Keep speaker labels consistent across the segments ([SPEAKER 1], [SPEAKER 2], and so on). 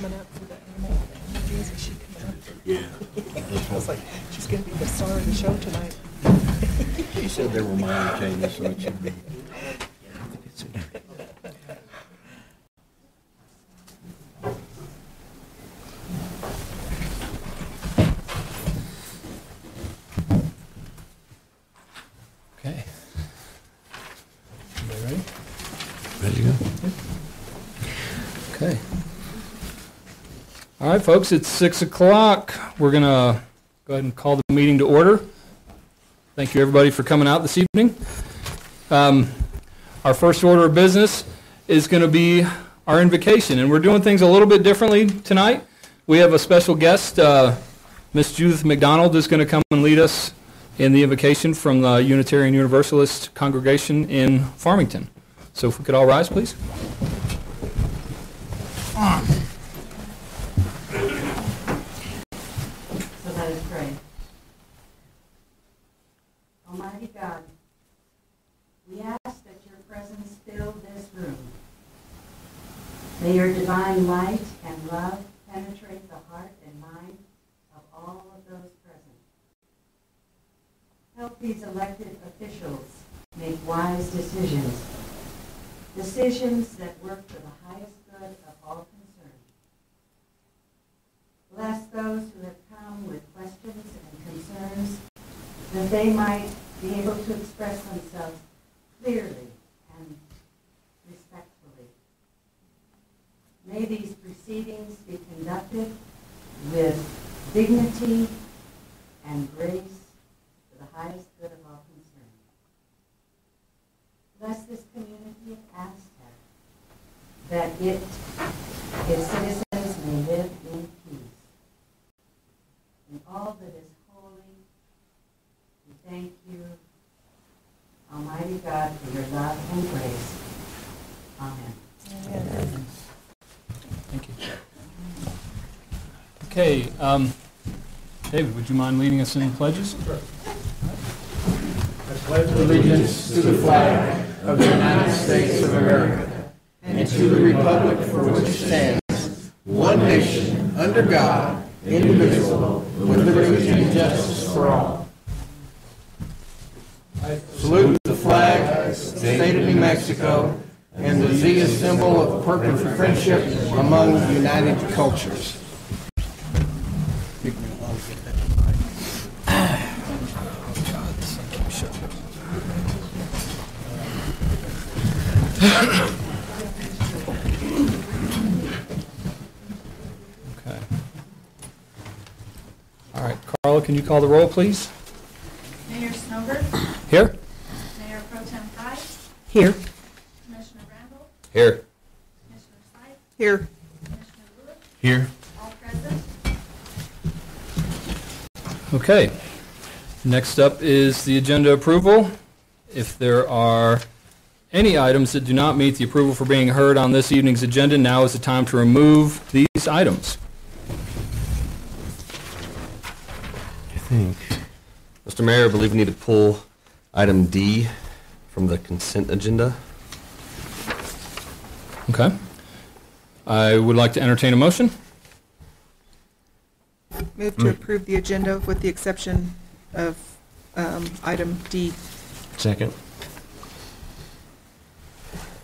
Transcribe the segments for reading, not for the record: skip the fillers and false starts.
[SPEAKER 1] coming up for the animal movies? Is she coming up?
[SPEAKER 2] Yeah.
[SPEAKER 1] I was like, she's going to be the star of the show tonight.
[SPEAKER 2] She said there were minor changes, so it should be.
[SPEAKER 3] Okay. Everybody ready?
[SPEAKER 2] Ready to go?
[SPEAKER 3] Okay. All right, folks, it's 6 o'clock. We're going to go ahead and call the meeting to order. Thank you, everybody, for coming out this evening. Our first order of business is going to be our invocation, and we're doing things a little bit differently tonight. We have a special guest. Miss Judith McDonald is going to come and lead us in the invocation from the Unitarian Universalist congregation in Farmington. So if we could all rise, please.
[SPEAKER 4] So let us pray. Almighty God, we ask that your presence fill this room. May your divine light and love penetrate the heart and mind of all of those present. Help these elected officials make wise decisions, decisions that work for the highest good of all concerned. Bless those who have come with questions and concerns, that they might be able to express themselves clearly and respectfully. May these proceedings be conducted with dignity and grace for the highest good of all concerned. Bless this community of Aztec, that its citizens may live in peace. In all that is holy, we thank you, Almighty God, for your love and grace. Amen.
[SPEAKER 1] Amen.
[SPEAKER 3] Thank you. Okay, David, would you mind leading us in pledges?
[SPEAKER 5] I pledge allegiance to the flag of the United States of America and to the republic for which it stands, one nation, under God, indivisible, with liberty and justice for all. I salute the flag, state of New Mexico, and the Zia symbol of perfect friendship among united cultures.
[SPEAKER 3] Okay. All right, Carla, can you call the roll, please?
[SPEAKER 6] Mayor Snowberg,
[SPEAKER 3] Here.
[SPEAKER 6] Mayor Pro Tem Kai,
[SPEAKER 1] Here.
[SPEAKER 6] Commissioner Randall,
[SPEAKER 3] Here.
[SPEAKER 6] Commissioner Seif,
[SPEAKER 1] Here.
[SPEAKER 6] Commissioner Lewis,
[SPEAKER 2] Here.
[SPEAKER 6] all present.
[SPEAKER 3] Okay. Next up is the agenda approval. If there are any items that do not meet the approval for being heard on this evening's agenda, now is the time to remove these items.
[SPEAKER 2] I think.
[SPEAKER 7] Mr. Mayor, I believe we need to pull item D from the consent agenda.
[SPEAKER 3] Okay. I would like to entertain a motion.
[SPEAKER 1] Move to approve the agenda with the exception of item D.
[SPEAKER 2] Second.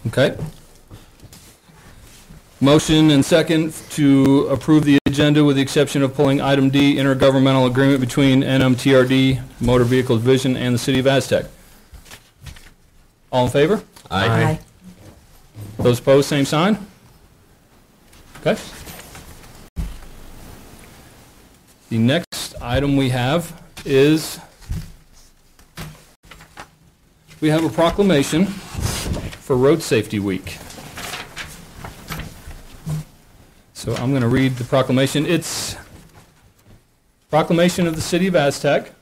[SPEAKER 3] Okay. Motion and second to approve the agenda with the exception of pulling item D, intergovernmental agreement between NMTRD, Motor Vehicle Division, and the City of Aztec. All in favor?
[SPEAKER 7] Aye.
[SPEAKER 3] Those opposed, same sign. Okay. The next item we have is we have a proclamation for Road Safety Week. So I'm going to read the proclamation. It's proclamation of the City of Aztec.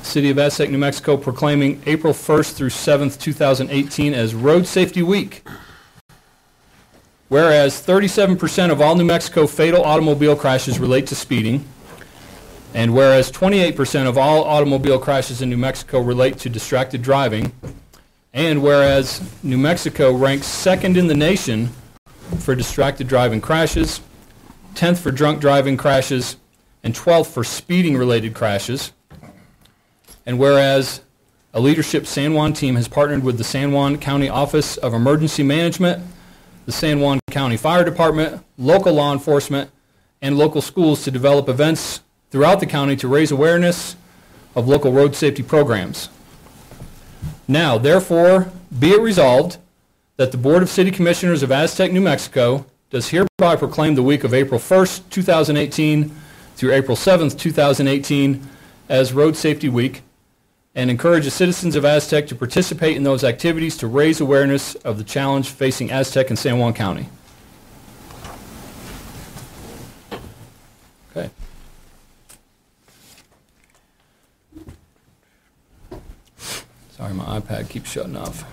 [SPEAKER 3] City of Aztec, New Mexico, proclaiming April 1st through 7th, 2018 as Road Safety Week. Whereas 37% of all New Mexico fatal automobile crashes relate to speeding, and whereas 28% of all automobile crashes in New Mexico relate to distracted driving, and whereas New Mexico ranks second in the nation for distracted driving crashes, 10th for drunk driving crashes, and 12th for speeding-related crashes. And whereas a leadership San Juan team has partnered with the San Juan County Office of Emergency Management, the San Juan County Fire Department, local law enforcement, and local schools to develop events throughout the county to raise awareness of local road safety programs. Now, therefore, be it resolved that the Board of City Commissioners of Aztec, New Mexico does hereby proclaim the week of April 1st, 2018 through April 7th, 2018 as Road Safety Week, and encourages citizens of Aztec to participate in those activities to raise awareness of the challenge facing Aztec and San Juan County. Okay. Sorry, my iPad keeps shutting off.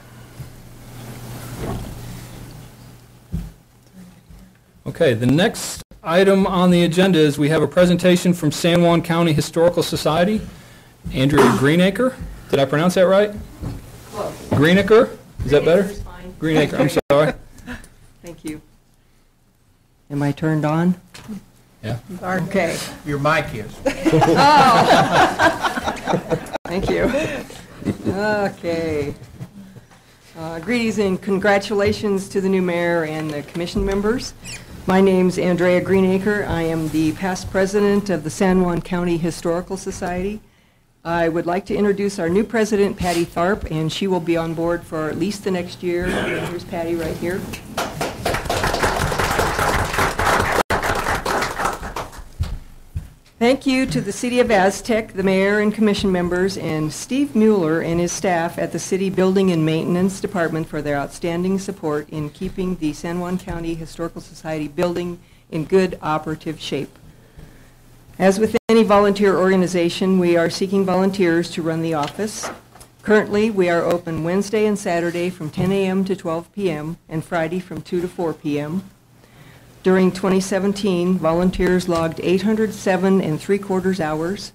[SPEAKER 3] Okay, the next item on the agenda is we have a presentation from San Juan County Historical Society. Andrea Greenacre. Did I pronounce that right?
[SPEAKER 8] Close.
[SPEAKER 3] Greenacre? Is that better?
[SPEAKER 8] Greenacre's fine.
[SPEAKER 3] Greenacre, I'm sorry.
[SPEAKER 8] Thank you. Am I turned on?
[SPEAKER 3] Yeah.
[SPEAKER 8] Okay.
[SPEAKER 5] Your mic is.
[SPEAKER 8] Thank you. Okay. Greetings and congratulations to the new mayor and the commission members. My name's Andrea Greenacre. I am the past president of the San Juan County Historical Society. I would like to introduce our new president, Patty Tharp, and she will be on board for at least the next year. Here's Patty right here. Thank you to the City of Aztec, the mayor and commission members, and Steve Mueller and his staff at the City Building and Maintenance Department for their outstanding support in keeping the San Juan County Historical Society building in good operative shape. As with any volunteer organization, we are seeking volunteers to run the office. Currently, we are open Wednesday and Saturday from 10 a.m. to 12 p.m. and Friday from 2 to 4 p.m. During 2017, volunteers logged 807 3/4 hours,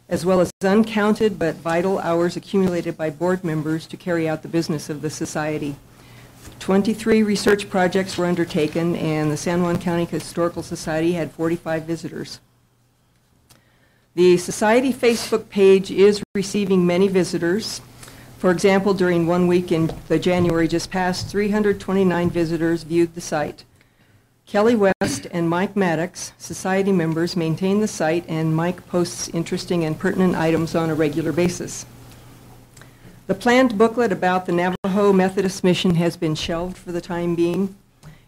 [SPEAKER 8] as well as uncounted but vital hours accumulated by board members to carry out the business of the society. 23 research projects were undertaken, and the San Juan County Historical Society had 45 visitors. The Society Facebook page is receiving many visitors. For example, during 1 week in the January just passed, 329 visitors viewed the site. Kelly West and Mike Maddox, Society members, maintain the site, and Mike posts interesting and pertinent items on a regular basis. The planned booklet about the Navajo Methodist Mission has been shelved for the time being.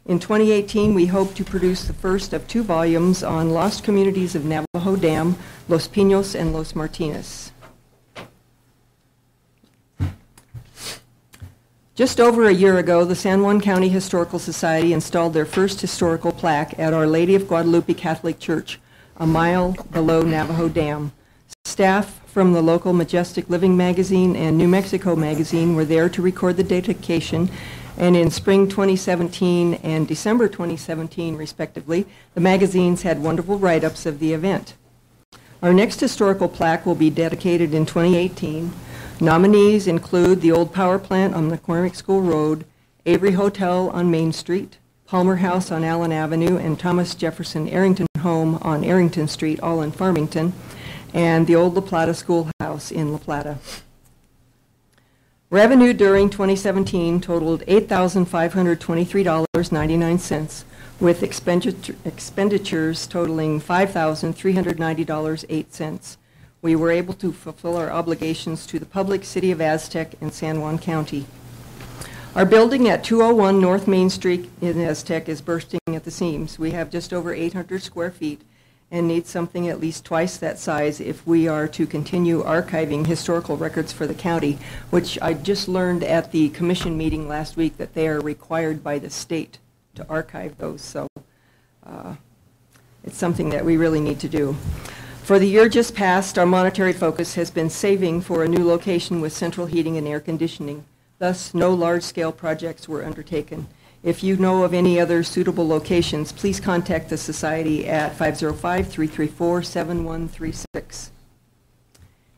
[SPEAKER 8] In 2018, we hope to produce the first of 2 volumes on lost communities of Navajo Dam, Los Pinos, and Los Martinez. Just over a year ago, the San Juan County Historical Society installed their first historical plaque at Our Lady of Guadalupe Catholic Church, a mile below Navajo Dam. Staff from the local Majestic Living magazine and New Mexico magazine were there to record the dedication, and in spring 2017 and December 2017, respectively, the magazines had wonderful write-ups of the event. Our next historical plaque will be dedicated in 2018. Nominees include the old power plant on McCormick School Road, Avery Hotel on Main Street, Palmer House on Allen Avenue, and Thomas Jefferson Arrington Home on Arrington Street, all in Farmington, and the old La Plata Schoolhouse in La Plata. Revenue during 2017 totaled $8,523.99, with expenditures totaling $5,390.08. We were able to fulfill our obligations to the public, City of Aztec, and San Juan County. Our building at 201 North Main Street in Aztec is bursting at the seams. We have just over 800 square feet and need something at least twice that size if we are to continue archiving historical records for the county, which I just learned at the commission meeting last week that they are required by the state to archive those. So it's something that we really need to do. For the year just passed, our monetary focus has been saving for a new location with central heating and air conditioning. Thus, no large-scale projects were undertaken. If you know of any other suitable locations, please contact the Society at 505-334-7136.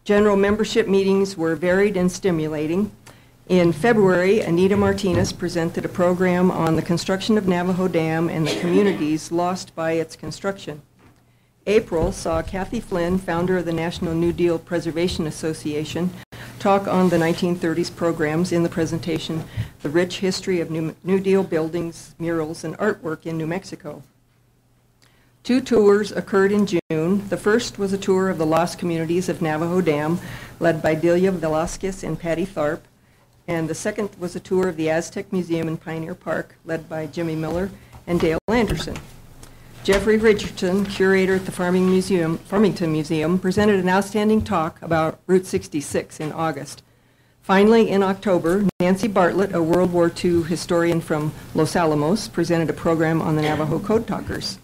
[SPEAKER 8] General membership meetings were varied and stimulating. In February, Anita Martinez presented a program on the construction of Navajo Dam and the communities lost by its construction. April saw Kathy Flynn, founder of the National New Deal Preservation Association, talk on the 1930s programs in the presentation, The Rich History of New Deal Buildings, Murals, and Artwork in New Mexico. 2 tours occurred in June. The first was a tour of the lost communities of Navajo Dam, led by Delia Velasquez and Patty Tharp, and the second was a tour of the Aztec Museum in Pioneer Park, led by Jimmy Miller and Dale Anderson. Jeffrey Richardson, curator at the Farmington Museum, presented an outstanding talk about Route 66 in August. Finally, in October, Nancy Bartlett, a World War II historian from Los Alamos, presented a program on the Navajo Code Talkers.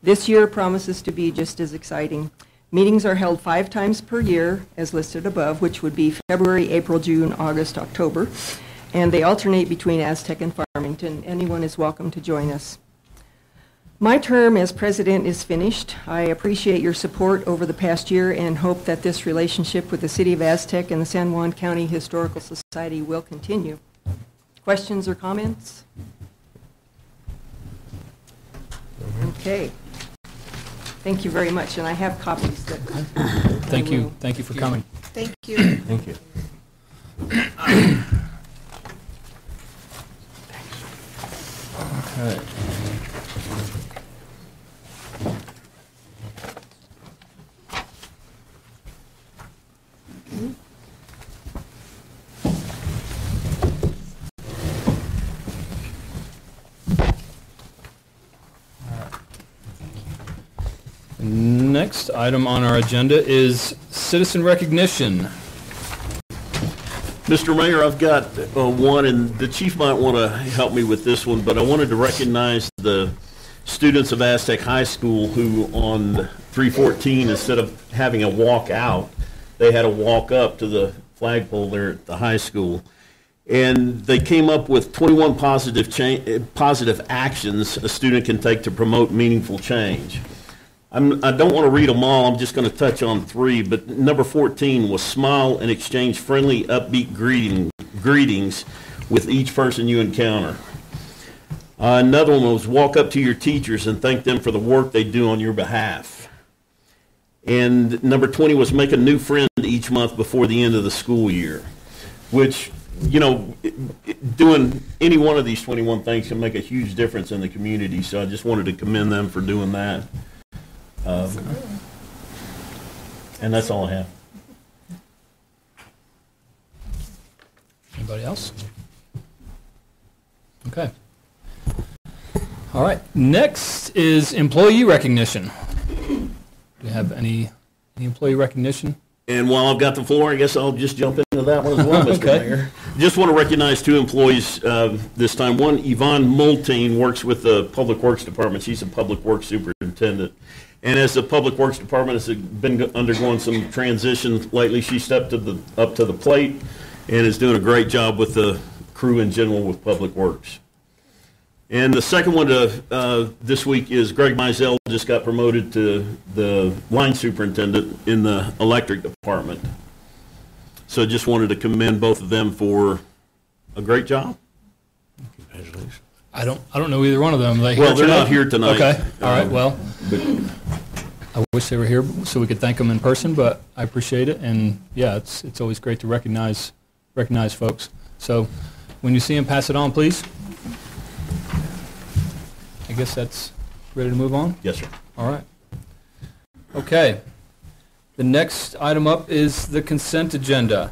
[SPEAKER 8] This year promises to be just as exciting. Meetings are held 5 times per year, as listed above, which would be February, April, June, August, October, and they alternate between Aztec and Farmington. Anyone is welcome to join us. My term as president is finished. I appreciate your support over the past year and hope that this relationship with the City of Aztec and the San Juan County Historical Society will continue. Questions or comments? Okay. Thank you very much, and I have copies that
[SPEAKER 3] Thank you. Thank you for coming.
[SPEAKER 1] Thank you.
[SPEAKER 7] Thank you.
[SPEAKER 3] Okay. Next item on our agenda is citizen recognition.
[SPEAKER 2] Mr. Mayor, I've got one, and the chief might want to help me with this one, but I wanted to recognize the students of Aztec High School who on 314, instead of having a walk out, they had a walk up to the flagpole there at the high school. And they came up with 21 positive actions a student can take to promote meaningful change. I don't want to read them all. I'm just going to touch on 3. But number 14 was smile and exchange friendly, upbeat greetings with each person you encounter. Another one was walk up to your teachers and thank them for the work they do on your behalf. And number 20 was make a new friend each month before the end of the school year, which, you know, doing any one of these 21 things can make a huge difference in the community. So I just wanted to commend them for doing that. And that's all I have.
[SPEAKER 3] Anybody else? Okay. All right. Next is employee recognition. Do you have any employee recognition?
[SPEAKER 2] And while I've got the floor, I guess I'll just jump into that one as well, Mr.
[SPEAKER 3] Okay.
[SPEAKER 2] Mayor. Just want to recognize 2 employees this time. One, Yvonne Multeen, works with the Public Works Department. She's a Public Works Superintendent. And as the Public Works Department has been undergoing some transition lately, she stepped up to the plate and is doing a great job with the crew in general with Public Works. And the second one this week is Greg Mizell just got promoted to the line superintendent in the electric department. So just wanted to commend both of them for a great job.
[SPEAKER 7] Congratulations.
[SPEAKER 3] I don't know either one of them.
[SPEAKER 2] Well, they're not here tonight.
[SPEAKER 3] Okay. All right. Well,
[SPEAKER 2] But
[SPEAKER 3] I wish they were here so we could thank them in person, but I appreciate it. And yeah, it's always great to recognize folks. So when you see them, pass it on, please. I guess that's ready to move on?
[SPEAKER 2] yes, sir.
[SPEAKER 3] All right. Okay. The next item up is the consent agenda.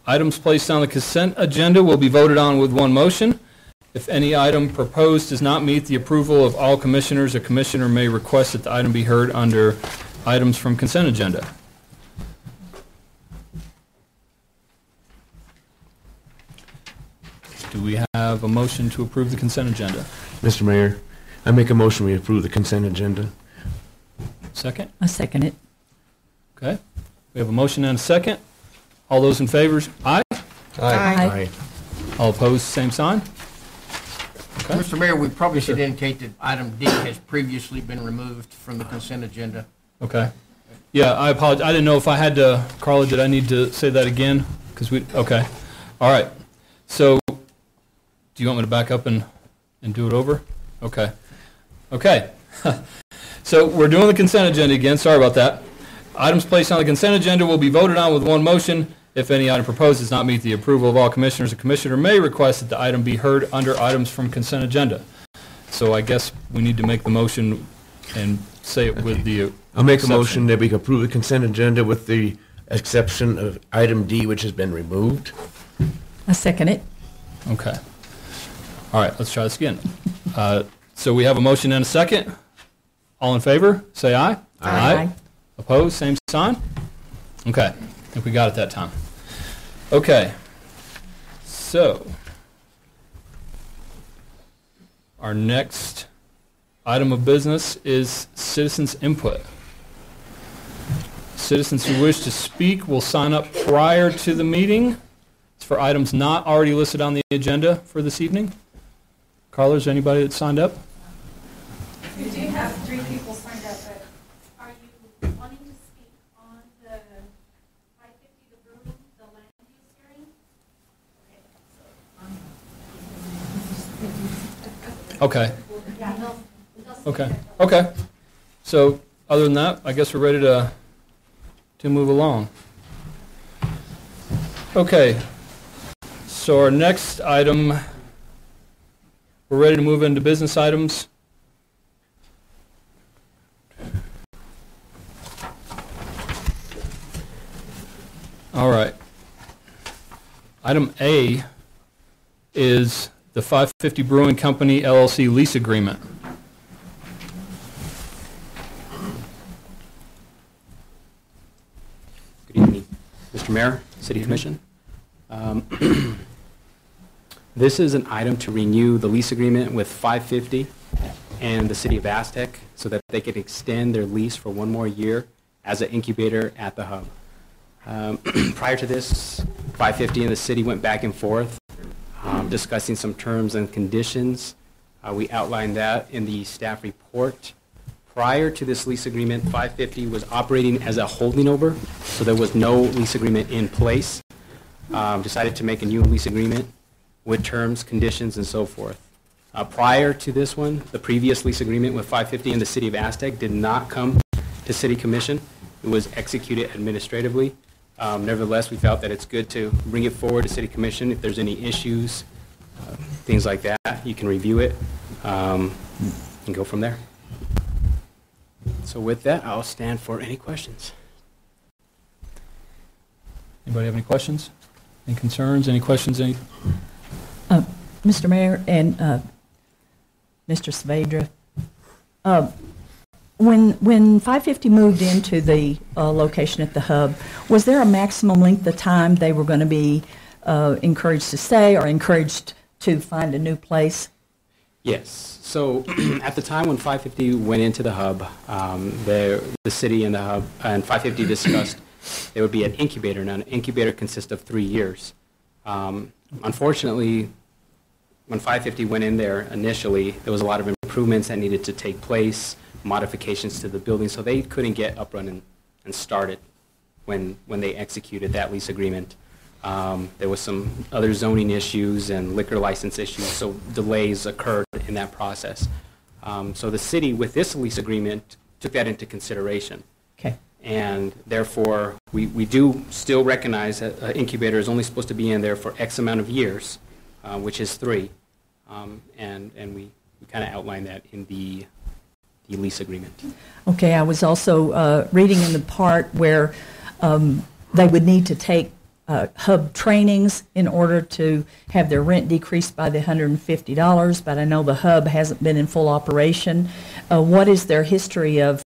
[SPEAKER 3] Items placed on the consent agenda will be voted on with one motion. If any item proposed does not meet the approval of all commissioners, a commissioner may request that the item be heard under items from consent agenda. Do we have a motion to approve the consent agenda?
[SPEAKER 5] Mr. Mayor, I make a motion we approve the consent agenda.
[SPEAKER 3] Second?
[SPEAKER 9] I second it.
[SPEAKER 3] Okay. We have a motion and a second. All those in favor, aye?
[SPEAKER 1] Aye.
[SPEAKER 3] All opposed, same sign? Okay.
[SPEAKER 10] Mr. Mayor, we probably should indicate that item D has previously been removed from the consent agenda.
[SPEAKER 3] Okay. Yeah, I apologize. I didn't know if I had to, Carla, did I need to say that again? Okay. All right. So, do you want me to back up and do it over? Okay. Okay. So, we're doing the consent agenda again. Sorry about that. Items placed on the consent agenda will be voted on with one motion. If any item proposed does not meet the approval of all commissioners, a commissioner may request that the item be heard under items from consent agenda. So, I guess we need to make the motion and say it with the
[SPEAKER 5] I'll make a
[SPEAKER 3] exception.
[SPEAKER 5] motion that we approve the consent agenda with the exception of item D, which has been removed.
[SPEAKER 9] I second it.
[SPEAKER 3] Okay. All right, let's try this again. So we have a motion and a second. All in favor, say aye.
[SPEAKER 9] Aye.
[SPEAKER 3] Opposed, same sign. Okay, I think we got it that time. Okay. So, our next item of business is citizens' input. Citizens who wish to speak will sign up prior to the meeting. It's for items not already listed on the agenda for this evening. Carla, is there anybody that signed up?
[SPEAKER 6] We do have 3 people signed up, but are you wanting to speak on the 550, the room, the land use hearing?
[SPEAKER 3] Okay.
[SPEAKER 6] Yeah, they'll speak
[SPEAKER 3] Okay.
[SPEAKER 6] at
[SPEAKER 3] Okay. So, other than that, I guess we're ready to move along. Okay. So our next item, we're ready to move into business items. All right. Item A is the 550 Brewing Company LLC lease agreement.
[SPEAKER 10] Good evening, Mr. Mayor, City Commission. This is an item to renew the lease agreement with 550 and the City of Aztec so that they can extend their lease for 1 more year as an incubator at the hub. Prior to this, 550 and the city went back and forth discussing some terms and conditions. We outlined that in the staff report. Prior to this lease agreement, 550 was operating as a holding over, so there was no lease agreement in place. Decided to make a new lease agreement with terms, conditions, and so forth. Prior to this one, the previous lease agreement with 550 and the City of Aztec did not come to City Commission. It was executed administratively. Nevertheless, we felt that it's good to bring it forward to City Commission. If there's any issues, things like that, you can review it and go from there. So with that, I'll stand for any questions.
[SPEAKER 3] Anybody have any questions? Any concerns? Any questions? Any?
[SPEAKER 9] Mr. Mayor and Mr. Saavedra, when 550 moved into the location at the hub, was there a maximum length of time they were going to be encouraged to stay or encouraged to find a new place?
[SPEAKER 10] Yes. So at the time when 550 went into the hub, the city and the hub and 550 discussed there would be an incubator. Now, an incubator consists of 3 years. Unfortunately, when 550 went in there initially, there was a lot of improvements that needed to take place, modifications to the building, so they couldn't get up running and started when they executed that lease agreement. There was some other zoning issues and liquor license issues, so delays occurred in that process. So the city, with this lease agreement, took that into consideration.
[SPEAKER 9] Okay.
[SPEAKER 10] And therefore, we do still recognize that an incubator is only supposed to be in there for X amount of years, which is 3. And we kind of outline that in the lease agreement.
[SPEAKER 9] Okay, I was also reading in the part where they would need to take hub trainings in order to have their rent decreased by the $150, but I know the hub hasn't been in full operation. What is their history of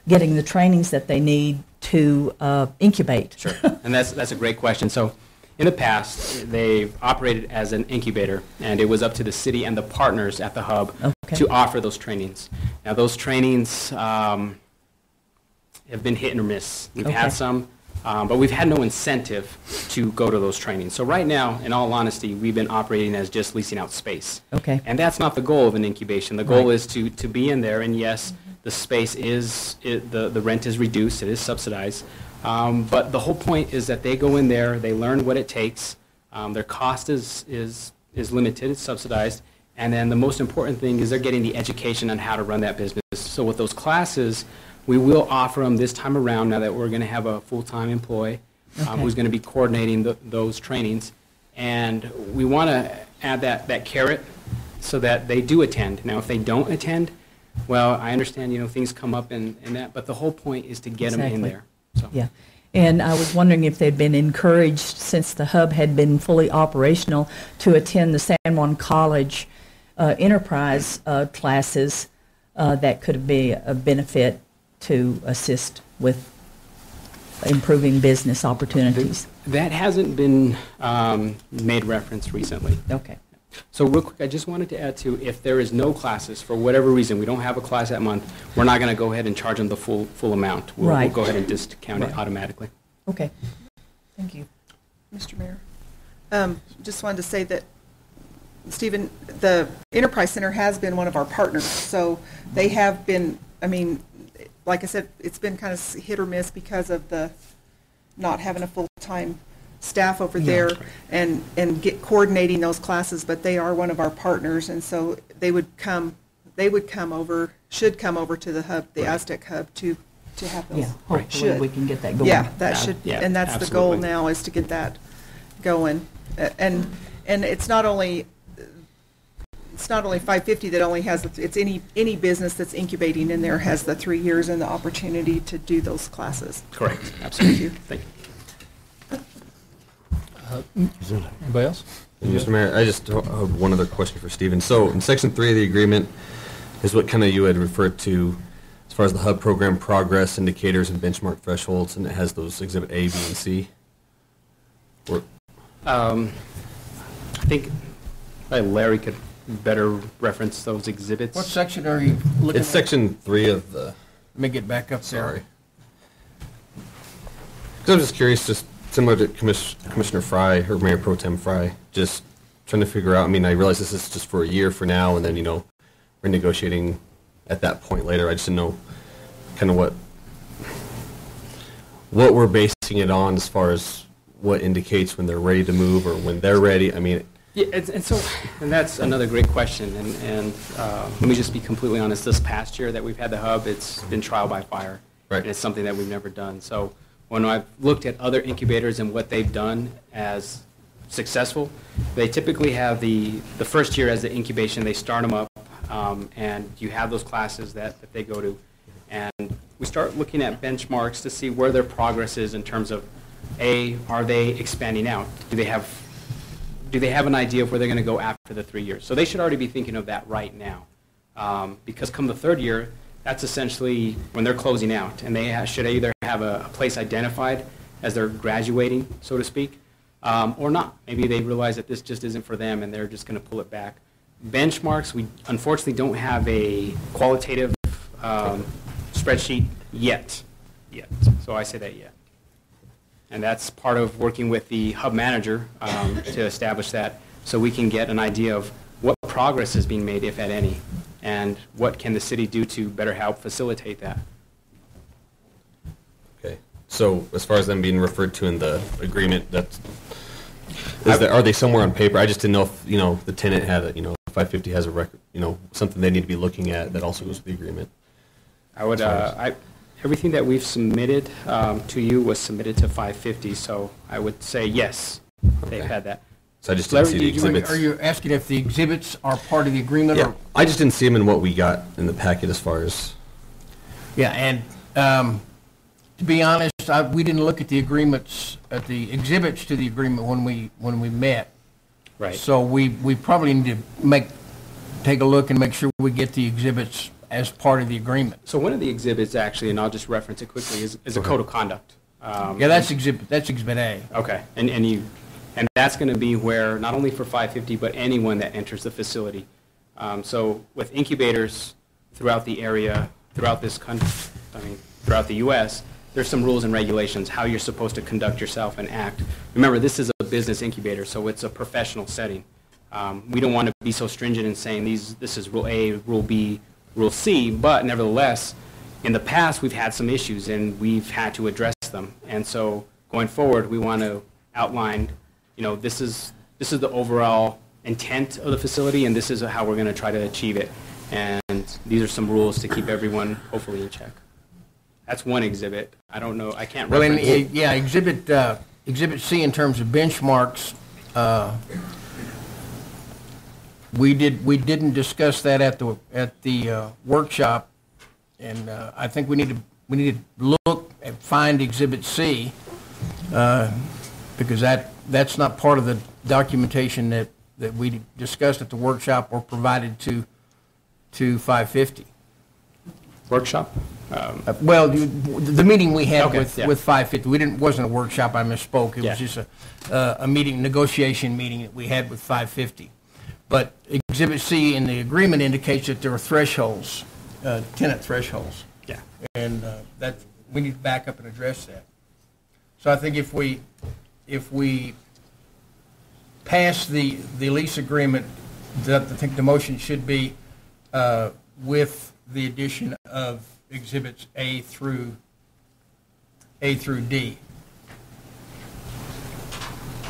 [SPEAKER 9] getting the trainings that they need to incubate?
[SPEAKER 10] Sure, and that's a great question. So in the past, they've operated as an incubator, and it was up to the city and the partners at the hub to offer those trainings. Now, those trainings have been hit and miss. We've had some, but we've had no incentive to go to those trainings. So right now, in all honesty, we've been operating as just leasing out space.
[SPEAKER 9] Okay.
[SPEAKER 10] And that's not the goal of an incubation. The goal is to be in there, and yes, The space the rent is reduced, it is subsidized. But the whole point is that they go in there, they learn what it takes. Their cost is limited, it's subsidized. And then the most important thing is they're getting the education on how to run that business. So with those classes, we will offer them this time around, now that we're going to have a full-time employee who's going to be coordinating those trainings. And we want to add that carrot so that they do attend. Now, if they don't attend, well, I understand, things come up and that, but the whole point is to get them in there. So.
[SPEAKER 9] Yeah. And I was wondering if they'd been encouraged, since the hub had been fully operational, to attend the San Juan College enterprise classes that could be a benefit to assist with improving business opportunities.
[SPEAKER 10] That hasn't been made reference recently.
[SPEAKER 9] Okay.
[SPEAKER 10] So real quick, I just wanted to add to, if there is no classes, for whatever reason, we don't have a class that month, we're not going to go ahead and charge them the full amount. We'll go ahead and discount it automatically.
[SPEAKER 9] Okay. Thank you.
[SPEAKER 1] Mr. Mayor, just wanted to say that, Stephen, the Enterprise Center has been one of our partners, so they have been, like I said, it's been kind of hit or miss because of the not having a full-time staff over there and coordinating those classes, but they are one of our partners, and so should come over to the hub, the Aztec hub, to have those.
[SPEAKER 9] Yeah, hopefully we can get that going.
[SPEAKER 1] Yeah, that should,
[SPEAKER 10] yeah,
[SPEAKER 1] and that's the goal now, is to get that going. And it's not only 550 that only has, it's any business that's incubating in there has the 3 years and the opportunity to do those classes.
[SPEAKER 10] Correct. Absolutely. Thank you.
[SPEAKER 3] Anybody else?
[SPEAKER 7] Mr. Mayor, I just have one other question for Stephen. So in Section 3 of the agreement is what kind of you had referred to as far as the hub program progress indicators and benchmark thresholds, and it has those Exhibit A, B, and C.
[SPEAKER 10] I think Larry could better reference those exhibits.
[SPEAKER 5] What section are you looking at?
[SPEAKER 7] It's Section 3 of the...
[SPEAKER 5] Let me get back up there.
[SPEAKER 7] Sorry. Because I'm just curious, just similar to Commissioner Fry, or Mayor Pro Tem Fry, just trying to figure out, I realize this is just for a year for now, and then, we're negotiating at that point later. I just didn't know kind of what we're basing it on as far as what indicates when they're ready to move or when they're ready.
[SPEAKER 10] Yeah, and that's another great question. And let me just be completely honest. This past year that we've had the hub, it's been trial by fire.
[SPEAKER 7] Right.
[SPEAKER 10] And it's something that we've never done. So when I've looked at other incubators and what they've done as successful, they typically have the first year as the incubation, they start them up, and you have those classes that they go to. And we start looking at benchmarks to see where their progress is in terms of, A, are they expanding out? Do they have an idea of where they're going to go after the 3 years? So they should already be thinking of that right now. Because come the third year, that's essentially when they're closing out, and they should either have a place identified as they're graduating, so to speak, or not. Maybe they realize that this just isn't for them, and they're just going to pull it back. Benchmarks, we unfortunately don't have a qualitative spreadsheet yet. So I say that yet. And that's part of working with the hub manager to establish that, so we can get an idea of what progress is being made, if at any, and what can the city do to better help facilitate that.
[SPEAKER 7] Okay. So as far as them being referred to in the agreement, are they somewhere on paper? I just didn't know if, the tenant had a, 550 has a record, something they need to be looking at that also goes with the agreement.
[SPEAKER 10] I would, everything that we've submitted to you was submitted to 550, so I would say yes, they've had that.
[SPEAKER 7] So I just didn't see the
[SPEAKER 5] Larry,
[SPEAKER 7] exhibits.
[SPEAKER 5] are you asking if the exhibits are part of the agreement?
[SPEAKER 7] Yeah,
[SPEAKER 5] Or?
[SPEAKER 7] I just didn't see them in what we got in the packet as far as...
[SPEAKER 5] Yeah, and to be honest, we didn't look at the agreements, at the exhibits to the agreement when we met.
[SPEAKER 10] Right.
[SPEAKER 5] So we probably need to take a look and make sure we get the exhibits as part of the agreement.
[SPEAKER 10] So one of the exhibits, actually, and I'll just reference it quickly, is a code of conduct.
[SPEAKER 5] Yeah, that's exhibit A.
[SPEAKER 10] Okay, and that's going to be where, not only for 550, but anyone that enters the facility. So with incubators throughout the area, throughout this country, throughout the U.S., there's some rules and regulations, how you're supposed to conduct yourself and act. Remember, this is a business incubator, so it's a professional setting. We don't want to be so stringent in saying this is Rule A, Rule B, Rule C, but nevertheless, in the past, we've had some issues, and we've had to address them. And so going forward, we want to outline, this is the overall intent of the facility, and this is how we're going to try to achieve it. And these are some rules to keep everyone hopefully in check. That's one exhibit. I don't know, I can't
[SPEAKER 5] Well,
[SPEAKER 10] reference.
[SPEAKER 5] Exhibit C in terms of benchmarks, we didn't discuss that at the workshop, and I think we need to look and find Exhibit C, because that's not part of the documentation that we discussed at the workshop or provided to 550.
[SPEAKER 10] Workshop?
[SPEAKER 5] Well, the meeting we had
[SPEAKER 10] Okay,
[SPEAKER 5] with 550, wasn't a workshop, I misspoke. It
[SPEAKER 10] Yeah.
[SPEAKER 5] was just a meeting, negotiation meeting that we had with 550. But Exhibit C in the agreement indicates that there are thresholds, tenant thresholds.
[SPEAKER 10] Yeah.
[SPEAKER 5] And that, we need to back up and address that. So I think if we pass the lease agreement, I think the motion should be with the addition of Exhibits A through D.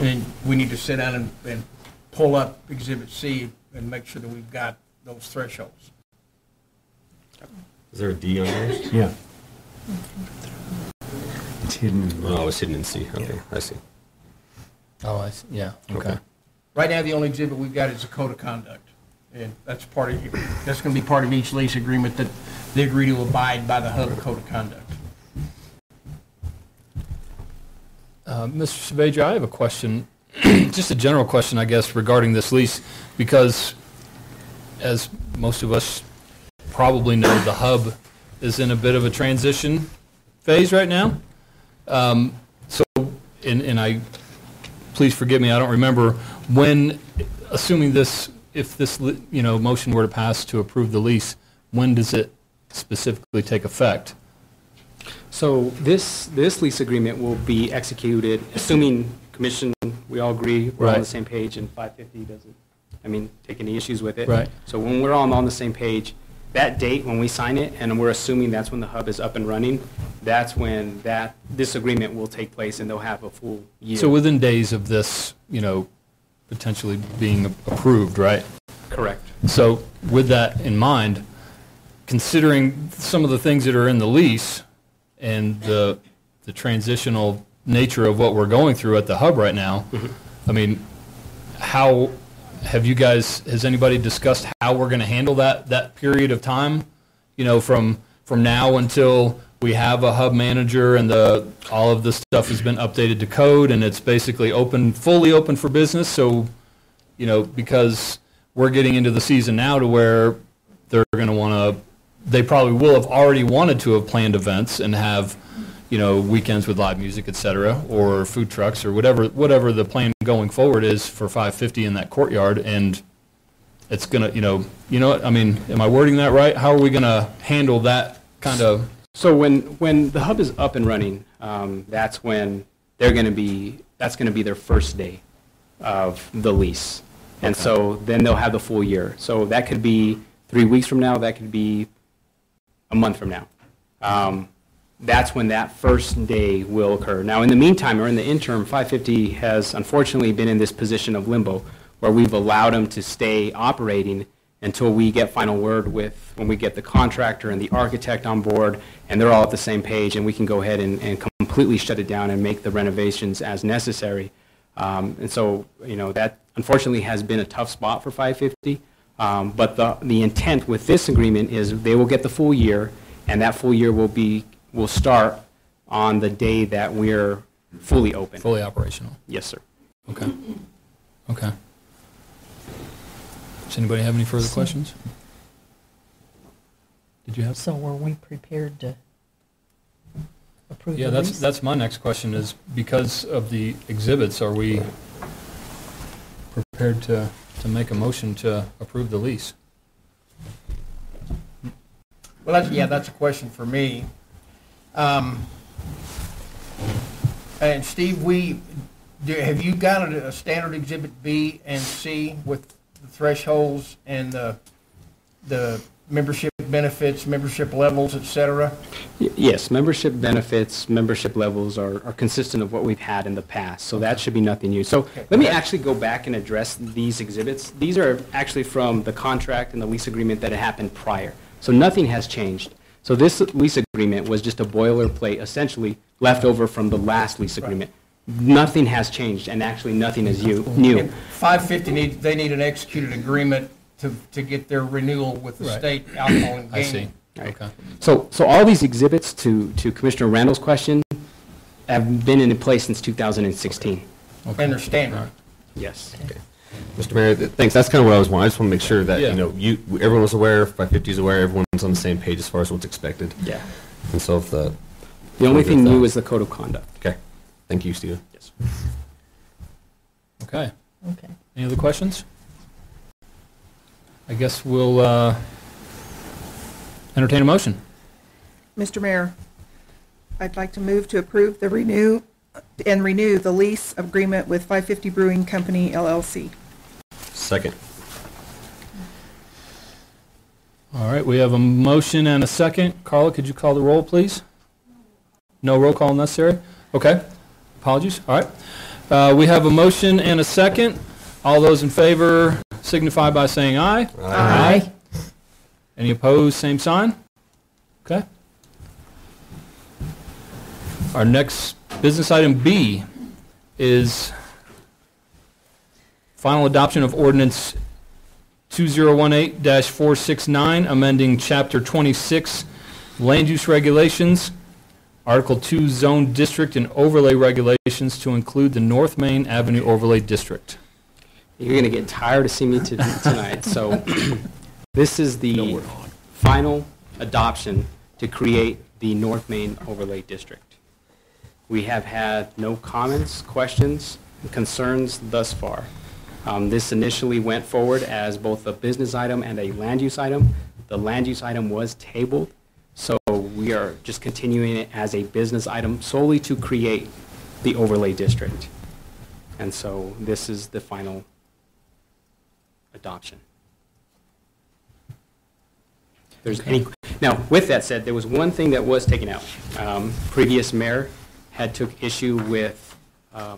[SPEAKER 5] And we need to sit down and pull up Exhibit C and make sure that we've got those thresholds.
[SPEAKER 7] Is there a D on yours?
[SPEAKER 11] Yeah. It's hidden.
[SPEAKER 7] Oh, it's hidden in C. Okay, I see.
[SPEAKER 11] Oh, yeah, okay.
[SPEAKER 5] Right now, the only exhibit we've got is a code of conduct. And that's going to be part of each lease agreement, that they agree to abide by the HUB code of conduct.
[SPEAKER 3] Mr. Saavedra, I have a question, just a general question, I guess, regarding this lease, because as most of us probably know, the HUB is in a bit of a transition phase right now. Please forgive me, I don't remember when, assuming this, if this, motion were to pass to approve the lease, when does it specifically take effect?
[SPEAKER 10] So this lease agreement will be executed, assuming commission, we all agree, we're on
[SPEAKER 3] Right.
[SPEAKER 10] the same page, and 550 doesn't, take any issues with it.
[SPEAKER 3] Right.
[SPEAKER 10] So when we're all on the same page, that date when we sign it, and we're assuming that's when the HUB is up and running, that's when this agreement will take place, and they'll have a full year.
[SPEAKER 3] So within days of this, potentially being approved, right?
[SPEAKER 10] Correct.
[SPEAKER 3] So with that in mind, considering some of the things that are in the lease and the transitional nature of what we're going through at the HUB right now, I mean, how have you guys, has anybody discussed how we're going to handle that period of time, from now until we have a HUB manager and all of the stuff has been updated to code and it's basically fully open for business? So, because we're getting into the season now to where they're going to they probably will have already wanted to have planned events and have, weekends with live music, et cetera, or food trucks or whatever the plan going forward is for 550 in that courtyard. And it's going to, I mean, am I wording that right? How are we going to handle that kind of?
[SPEAKER 10] So when the HUB is up and running, that's when that's going to be their first day of the lease. And so then they'll have the full year. So that could be 3 weeks from now, that could be a month from now. That's when that first day will occur. Now, in the meantime, or in the interim, 550 has unfortunately been in this position of limbo, where we've allowed them to stay operating until we get final word when we get the contractor and the architect on board, and they're all at the same page, and we can go ahead and completely shut it down and make the renovations as necessary. And so, that unfortunately has been a tough spot for 550. But the intent with this agreement is they will get the full year, and that full year will start on the day that we're fully open.
[SPEAKER 3] Fully operational.
[SPEAKER 10] Yes, sir.
[SPEAKER 3] Okay. Okay. Does anybody have any further questions? Did you have?
[SPEAKER 9] So were we prepared to approve the
[SPEAKER 3] Yeah,
[SPEAKER 9] lease?
[SPEAKER 3] that's my next question is, because of the exhibits, are we prepared to make a motion to approve the lease?
[SPEAKER 5] Well, that's a question for me. And Steve, have you got a standard Exhibit B and C with the thresholds and the membership benefits, membership levels, et cetera?
[SPEAKER 10] Yes, membership benefits, membership levels are consistent of what we've had in the past, so that should be nothing new. So let me actually go back and address these exhibits. These are actually from the contract and the lease agreement that had happened prior, so nothing has changed. So this lease agreement was just a boilerplate, essentially left over from the last lease agreement. Nothing has changed, and actually nothing is new.
[SPEAKER 5] And 550, they need an executed agreement to get their renewal with the state alcohol and gaming.
[SPEAKER 3] I see.
[SPEAKER 10] Right.
[SPEAKER 3] Okay.
[SPEAKER 10] So all these exhibits to Commissioner Randall's question have been in place since 2016.
[SPEAKER 3] Okay.
[SPEAKER 5] And they're standard.
[SPEAKER 10] Yes.
[SPEAKER 7] Mr. Mayor, thanks. That's kind of what I was wanting. I just want to make sure that,
[SPEAKER 3] Yeah.
[SPEAKER 7] everyone was aware, 550 is aware, everyone's on the same page as far as what's expected.
[SPEAKER 10] Yeah.
[SPEAKER 7] And so if
[SPEAKER 10] The only thing new is the code of conduct.
[SPEAKER 7] Okay. Thank you, Stephen.
[SPEAKER 10] Yes.
[SPEAKER 3] Okay.
[SPEAKER 9] Okay.
[SPEAKER 3] Any other questions? I guess we'll entertain a motion.
[SPEAKER 1] Mr. Mayor, I'd like to move to approve the renew the lease agreement with 550 Brewing Company LLC.
[SPEAKER 7] Second.
[SPEAKER 3] All right, we have a motion and a second. Carla, could you call the roll, please? No roll call necessary? Okay. Apologies. All right. We have a motion and a second. All those in favor signify by saying aye.
[SPEAKER 9] Aye.
[SPEAKER 3] Any opposed, same sign? Okay. Our next business item B is final adoption of ordinance 2018-469, amending Chapter 26 Land Use Regulations, Article 2 Zone District and Overlay Regulations to include the North Main Avenue Overlay District.
[SPEAKER 10] You're going to get tired of seeing me tonight. So this is the final adoption to create the North Main Overlay District. We have had no comments, questions, concerns thus far. This initially went forward as both a business item and a land use item. The land use item was tabled, so we are just continuing it as a business item solely to create the overlay district. And so this is the final adoption. Now, with that said, there was one thing that was taken out. Previous mayor had took issue with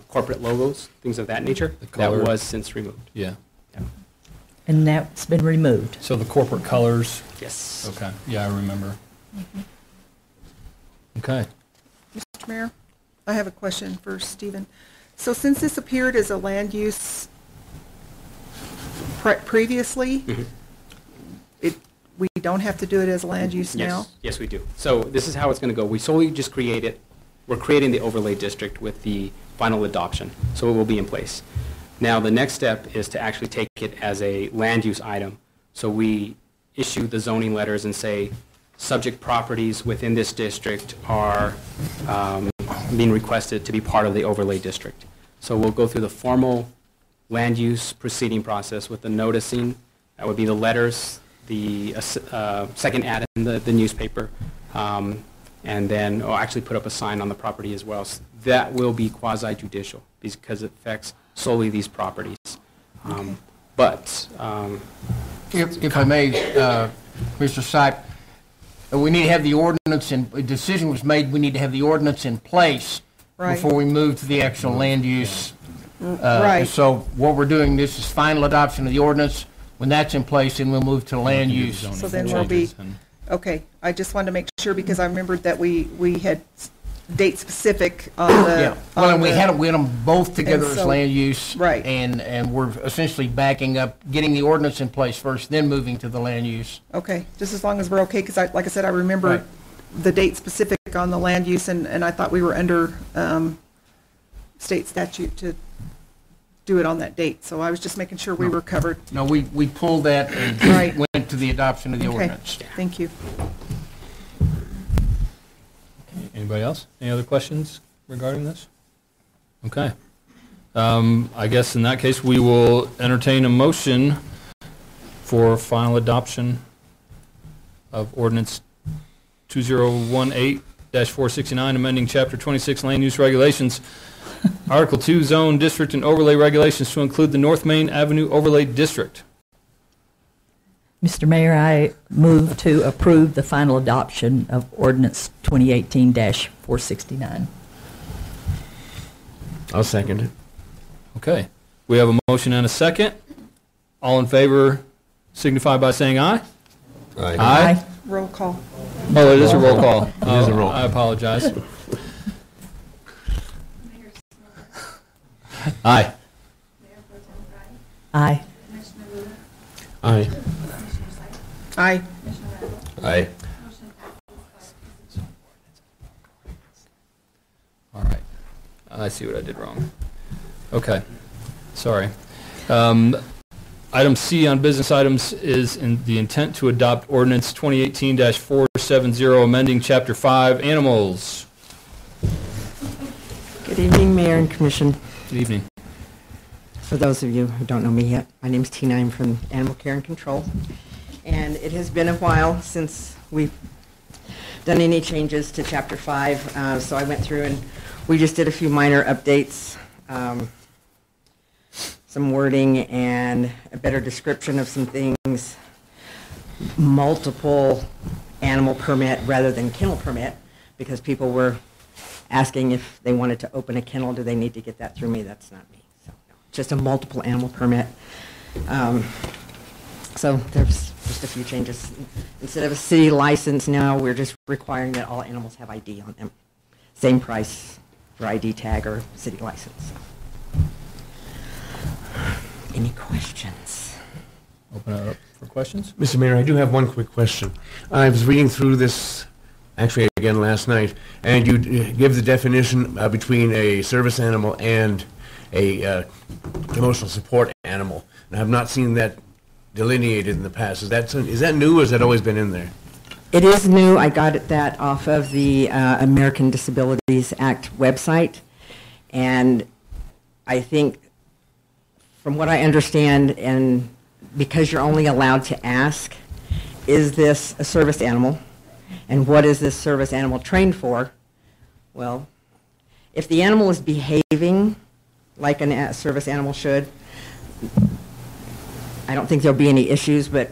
[SPEAKER 10] corporate logos, things of that nature.
[SPEAKER 3] The
[SPEAKER 10] That
[SPEAKER 3] color.
[SPEAKER 10] was since removed.
[SPEAKER 3] Yeah.
[SPEAKER 10] Yeah.
[SPEAKER 9] And that's been removed.
[SPEAKER 3] So the corporate colors.
[SPEAKER 10] Yes.
[SPEAKER 3] Okay. Yeah, I remember. Okay.
[SPEAKER 1] Mr. Mayor, I have a question for Stephen. So since this appeared as a land use previously, we don't have to do it as land use now?
[SPEAKER 10] Yes, yes, we do. So this is how it's going to go. We solely just we're creating the overlay district with the final adoption, so it will be in place. Now, the next step is to actually take it as a land use item. So we issue the zoning letters and say, subject properties within this district are being requested to be part of the overlay district. So we'll go through the formal land use proceeding process with the noticing. That would be the letters, the second ad in the newspaper, and then actually put up a sign on the property as well. So that will be quasi-judicial because it affects solely these properties. But
[SPEAKER 5] If I may, Mr. Sipe, we need to have the ordinance, and a decision was made, we need to have the ordinance in place
[SPEAKER 1] Right.
[SPEAKER 5] before we move to the actual land use.
[SPEAKER 1] Right.
[SPEAKER 5] So what we're doing, this is final adoption of the ordinance. When that's in place, then we'll move to land use.
[SPEAKER 1] So then we'll be, okay, I just wanted to make sure because I remembered that we had date specific on the.
[SPEAKER 5] Yeah, well, and we had them both together
[SPEAKER 1] And
[SPEAKER 5] as
[SPEAKER 1] so-
[SPEAKER 5] land use.
[SPEAKER 1] Right.
[SPEAKER 5] And we're essentially backing up, getting the ordinance in place first, then moving to the land use.
[SPEAKER 1] Okay, just as long as we're okay, because like I said, I remember
[SPEAKER 5] Right.
[SPEAKER 1] the date specific on the land use, and I thought we were under state statute to do it on that date. So I was just making sure we were covered.
[SPEAKER 5] No, we pulled that and
[SPEAKER 1] Right.
[SPEAKER 5] went to the adoption of the
[SPEAKER 1] Okay,
[SPEAKER 5] ordinance.
[SPEAKER 1] thank you.
[SPEAKER 3] Anybody else? Any other questions regarding this? Okay. I guess in that case, we will entertain a motion for final adoption of ordinance 2018-469, amending Chapter 26 Land Use Regulations, Article 2 Zone, District, and Overlay Regulations to include the North Main Avenue Overlay District.
[SPEAKER 9] Mr. Mayor, I move to approve the final adoption of ordinance 2018-469.
[SPEAKER 5] I'll second it.
[SPEAKER 3] Okay. We have a motion and a second. All in favor signify by saying aye.
[SPEAKER 7] Aye.
[SPEAKER 3] Aye.
[SPEAKER 1] Roll call.
[SPEAKER 3] Oh, it is a roll call.
[SPEAKER 5] It is a roll call.
[SPEAKER 3] I apologize.
[SPEAKER 6] Mayor Snyder,
[SPEAKER 3] Aye.
[SPEAKER 6] Mayor Pro Tem Fry,
[SPEAKER 9] Aye.
[SPEAKER 6] Commissioner Lula,
[SPEAKER 5] Aye.
[SPEAKER 6] Commissioner Sykes,
[SPEAKER 1] Aye.
[SPEAKER 6] Commissioner Randall,
[SPEAKER 7] Aye.
[SPEAKER 6] motion passes 5-0.
[SPEAKER 3] All right. I see what I did wrong. Okay. Sorry. Item C on business items is in the intent to adopt ordinance 2018-470, amending Chapter 5, Animals.
[SPEAKER 8] Good evening, Mayor and Commission.
[SPEAKER 3] Good evening.
[SPEAKER 8] For those of you who don't know me yet, my name's Tina. I'm from Animal Care and Control. And it has been a while since we've done any changes to Chapter 5. So I went through and we just did a few minor updates, some wording and a better description of some things. Multiple animal permit rather than kennel permit, because people were asking if they wanted to open a kennel, do they need to get that through me? That's not me. So, no, just a multiple animal permit. So there's just a few changes. Instead of a city license now, we're just requiring that all animals have ID on them. Same price for ID tag or city license. Any questions?
[SPEAKER 3] Open it up for questions.
[SPEAKER 5] Mr. Mayor, I do have one quick question. I was reading through this, actually again last night, and you give the definition between a service animal and a emotional support animal. And I have not seen that delineated in the past. Is that new, or has that always been in there?
[SPEAKER 8] It is new. I got that off of the American Disabilities Act website. And I think, from what I understand, and because you're only allowed to ask, is this a service animal? And what is this service animal trained for? Well, if the animal is behaving like a service animal should, I don't think there'll be any issues, but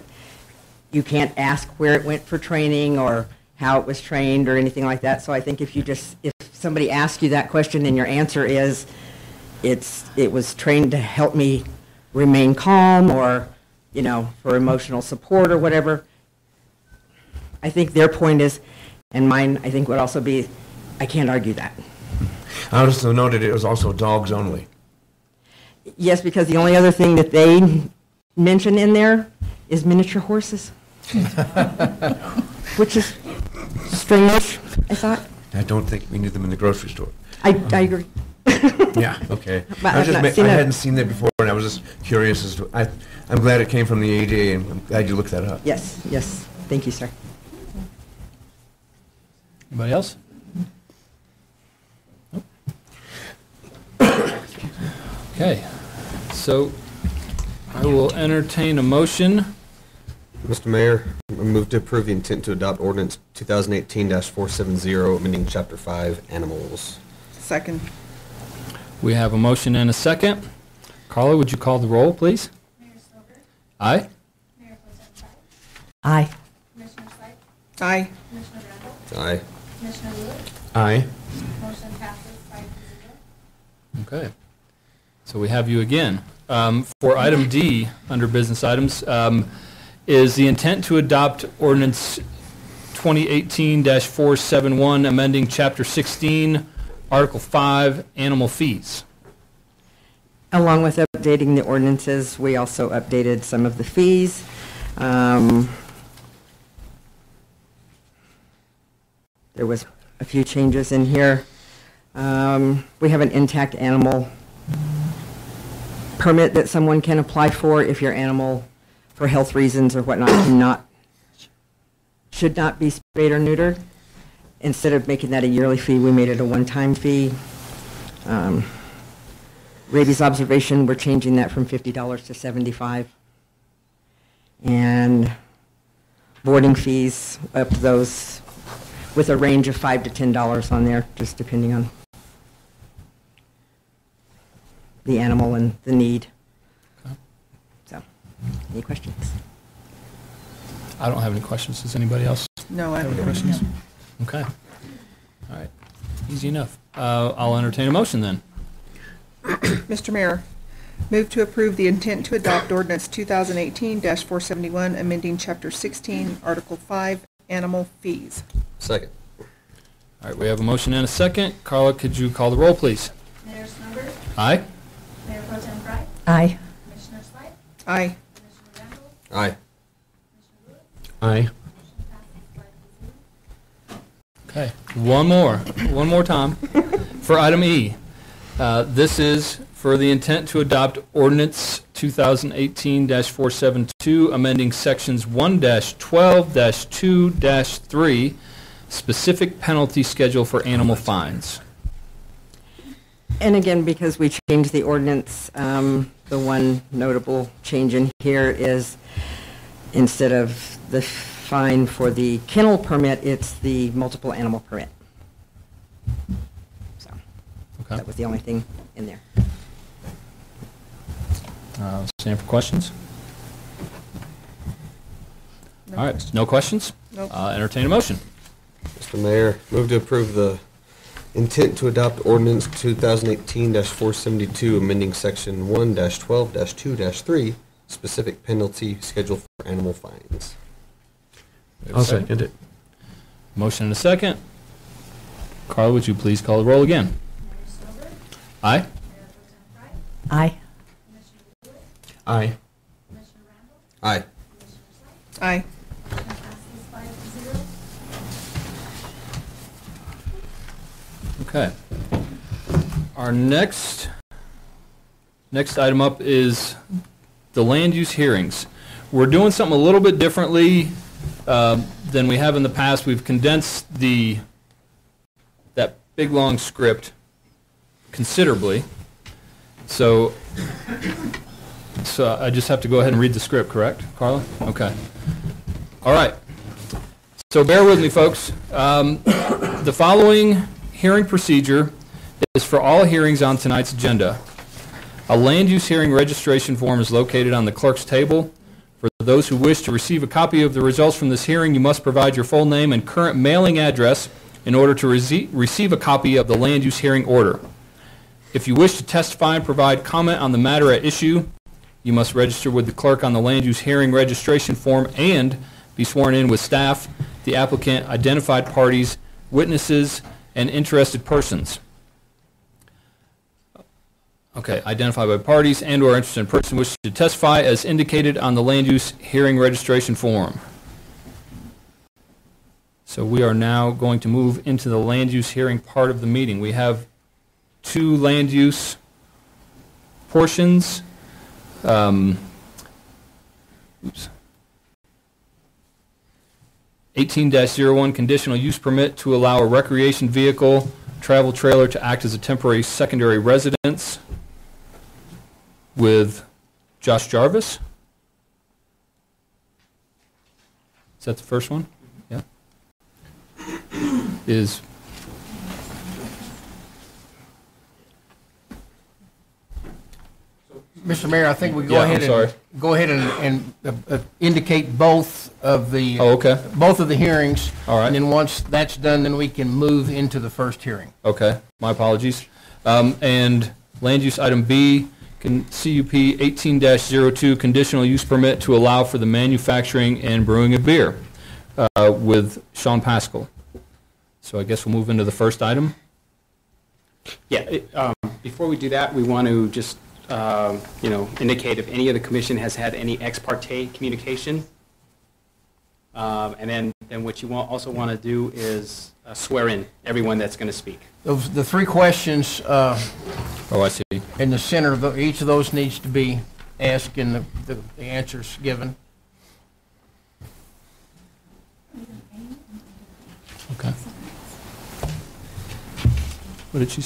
[SPEAKER 8] you can't ask where it went for training or how it was trained or anything like that. So I think if somebody asks you that question and your answer is, it was trained to help me remain calm, or, for emotional support or whatever, I think their point is, and mine I think would also be, I can't argue that.
[SPEAKER 5] I also noted it was also dogs only.
[SPEAKER 8] Yes, because the only other thing that they mention in there is miniature horses. Which is strange, I thought.
[SPEAKER 5] I don't think we need them in the grocery store.
[SPEAKER 8] I agree.
[SPEAKER 5] Yeah, okay.
[SPEAKER 8] But
[SPEAKER 5] I
[SPEAKER 8] I've not
[SPEAKER 5] I
[SPEAKER 8] seen it.
[SPEAKER 5] hadn't seen that before, and I was just curious as to, I'm glad it came from the ADA, and I'm glad you looked that up.
[SPEAKER 8] Yes. Thank you, sir.
[SPEAKER 3] Anybody else? Nope. Okay. So I will entertain a motion.
[SPEAKER 7] Mr. Mayor, I move to approve the intent to adopt ordinance 2018-470, amending Chapter 5, Animals.
[SPEAKER 1] Second.
[SPEAKER 3] We have a motion and a second. Carla, would you call the roll, please?
[SPEAKER 6] Mayor Snyder,
[SPEAKER 3] Aye.
[SPEAKER 6] Mayor Pro Tem Fry,
[SPEAKER 9] Aye.
[SPEAKER 6] Commissioner Sykes,
[SPEAKER 1] Aye.
[SPEAKER 6] Commissioner Randall,
[SPEAKER 7] Aye.
[SPEAKER 6] Commissioner Lula,
[SPEAKER 5] Aye.
[SPEAKER 6] motion passes 5-0.
[SPEAKER 3] Okay. So we have you again. For item D, under business items, is the intent to adopt ordinance 2018-471, amending Chapter 16, Article 5, Animal Fees.
[SPEAKER 8] Along with updating the ordinances, we also updated some of the fees. There was a few changes in here. We have an intact animal permit that someone can apply for if your animal, for health reasons or whatnot, should not be spayed or neutered. Instead of making that a yearly fee, we made it a one-time fee. Rabies observation, we're changing that from $50 to $75. And boarding fees, up those with a range of $5 to $10 on there, just depending on the animal and the need.
[SPEAKER 3] Okay.
[SPEAKER 8] So, any questions?
[SPEAKER 3] I don't have any questions. Does anybody else
[SPEAKER 1] No, I
[SPEAKER 3] have any
[SPEAKER 1] don't.
[SPEAKER 3] questions? Okay. All right. Easy enough. I'll entertain a motion then.
[SPEAKER 1] Mr. Mayor, move to approve the intent to adopt ordinance 2018-471, amending Chapter 16, Article 5, Animal Fees.
[SPEAKER 7] Second.
[SPEAKER 3] All right, we have a motion and a second. Carla, could you call the roll, please?
[SPEAKER 6] Mayor Snyder?
[SPEAKER 3] Aye?
[SPEAKER 6] Mayor Pro Tem Fry?
[SPEAKER 9] Aye.
[SPEAKER 6] Commissioner Spike?
[SPEAKER 1] Aye.
[SPEAKER 6] Commissioner Randall?
[SPEAKER 7] Aye.
[SPEAKER 6] Commissioner Lewis?
[SPEAKER 11] Aye.
[SPEAKER 6] Motion passes 5-0.
[SPEAKER 3] Okay, one more time. For item E, this is for the intent to adopt ordinance 2018-472, amending sections 1-12-2-3, specific penalty schedule for animal fines.
[SPEAKER 8] And again, because we changed the ordinance, the one notable change in here is instead of the fine for the kennel permit, it's the multiple animal permit. So
[SPEAKER 3] Okay.
[SPEAKER 8] that was the only thing in there.
[SPEAKER 3] Stand for questions?
[SPEAKER 1] No
[SPEAKER 3] All right,
[SPEAKER 1] question.
[SPEAKER 3] no questions?
[SPEAKER 1] Nope.
[SPEAKER 3] Entertain a motion.
[SPEAKER 7] Mr. Mayor, move to approve the intent to adopt ordinance 2018-472, amending section 1-12-2-3, specific penalty schedule for animal fines.
[SPEAKER 3] We have a second.
[SPEAKER 11] it.
[SPEAKER 3] Motion and a second. Carl, would you please call the roll again?
[SPEAKER 6] Mayor Snyder?
[SPEAKER 3] Aye?
[SPEAKER 6] Mayor Pro Tem Fry?
[SPEAKER 9] Aye.
[SPEAKER 6] Commissioner Lewis?
[SPEAKER 11] Aye.
[SPEAKER 6] Commissioner Randall?
[SPEAKER 7] Aye.
[SPEAKER 6] Commissioner Spike?
[SPEAKER 1] Aye.
[SPEAKER 6] Motion passes 5-0.
[SPEAKER 3] Okay. Our next item up is the land use hearings. We're doing something a little bit differently than we have in the past. We've condensed that big long script considerably. So I just have to go ahead and read the script, correct, Carla? Okay. All right. So bear with me, folks. The following hearing procedure is for all hearings on tonight's agenda. A land use hearing registration form is located on the clerk's table. For those who wish to receive a copy of the results from this hearing, you must provide your full name and current mailing address in order to receive a copy of the land use hearing order. If you wish to testify and provide comment on the matter at issue, you must register with the clerk on the land use hearing registration form and be sworn in with staff, the applicant, identified parties, witnesses, and interested persons. Okay, identified by parties and or interested person wishing to testify as indicated on the land use hearing registration form. So we are now going to move into the land use hearing part of the meeting. We have two land use portions. Oops. 18-01 conditional use permit to allow a recreation vehicle travel trailer to act as a temporary secondary residence with Josh Jarvis. Is that the first one? Yeah. Is
[SPEAKER 5] Mr. Mayor, I think we
[SPEAKER 3] Yeah, I'm sorry.
[SPEAKER 5] go ahead and indicate both of the
[SPEAKER 3] Oh, okay.
[SPEAKER 5] both of the hearings.
[SPEAKER 3] All right.
[SPEAKER 5] And then once that's done, then we can move into the first hearing.
[SPEAKER 3] Okay, my apologies. And land use item B, CUP 18-02, conditional use permit to allow for the manufacturing and brewing of beer with Sean Pascal. So I guess we'll move into the first item.
[SPEAKER 10] Yeah, before we do that, we want to just, indicate if any of the commission has had any ex parte communication. And then what you also want to do is swear in everyone that's going to speak.
[SPEAKER 5] The three questions
[SPEAKER 3] Oh, I see.
[SPEAKER 5] in the center, each of those needs to be asked and the answers given.
[SPEAKER 3] Okay. What did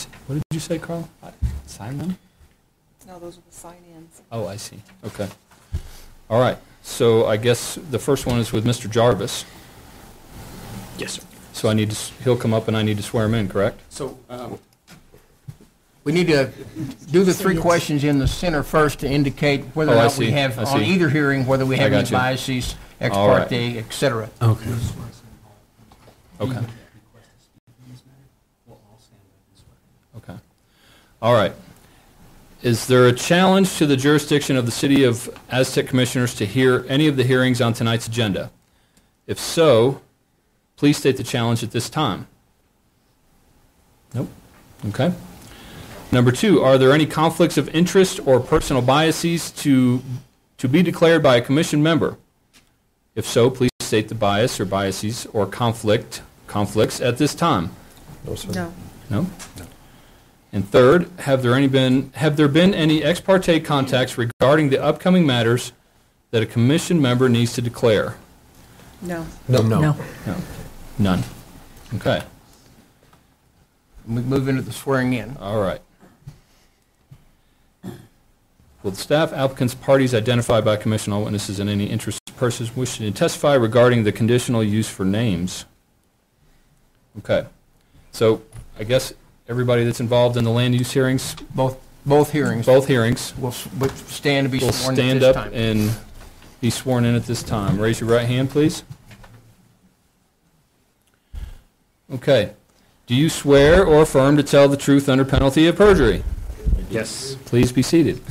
[SPEAKER 3] you say, Carl? Sign them?
[SPEAKER 1] No, those are the sign-ins.
[SPEAKER 3] Oh, I see. Okay. All right. So I guess the first one is with Mr. Jarvis.
[SPEAKER 10] Yes, sir.
[SPEAKER 3] So he'll come up and I need to swear him in, correct?
[SPEAKER 10] So,
[SPEAKER 5] We need to do the three questions in the center first to indicate whether or
[SPEAKER 3] Oh, I
[SPEAKER 5] not we
[SPEAKER 3] see.
[SPEAKER 5] have,
[SPEAKER 3] I
[SPEAKER 5] on
[SPEAKER 3] see.
[SPEAKER 5] either hearing, whether we
[SPEAKER 3] I
[SPEAKER 5] have
[SPEAKER 3] got
[SPEAKER 5] any
[SPEAKER 3] you.
[SPEAKER 5] biases, ex
[SPEAKER 3] All right.
[SPEAKER 5] parte, et cetera.
[SPEAKER 3] Okay. Okay. Okay. All right. Is there a challenge to the jurisdiction of the City of Aztec Commissioners to hear any of the hearings on tonight's agenda? If so, please state the challenge at this time. Nope. Okay. Number two, are there any conflicts of interest or personal biases to be declared by a commission member? If so, please state the bias or biases or conflicts at this time.
[SPEAKER 1] No.
[SPEAKER 3] No? And third, have there been any ex parte contacts regarding the upcoming matters that a commission member needs to declare?
[SPEAKER 1] No.
[SPEAKER 11] No.
[SPEAKER 3] No. None. Okay.
[SPEAKER 5] We move into the swearing in.
[SPEAKER 3] All right. Will the staff, applicants, parties identified by commission, all witnesses, and any interested persons wishing to testify regarding the conditional use for names? Okay. So I guess everybody that's involved in the land use hearings,
[SPEAKER 5] Both hearings
[SPEAKER 3] both hearings,
[SPEAKER 5] will stand to be
[SPEAKER 3] will
[SPEAKER 5] sworn at
[SPEAKER 3] stand
[SPEAKER 5] this
[SPEAKER 3] up
[SPEAKER 5] time.
[SPEAKER 3] and be sworn in at this time. Raise your right hand, please. Okay. Do you swear or affirm to tell the truth under penalty of perjury?
[SPEAKER 10] Yes.
[SPEAKER 3] Please be seated.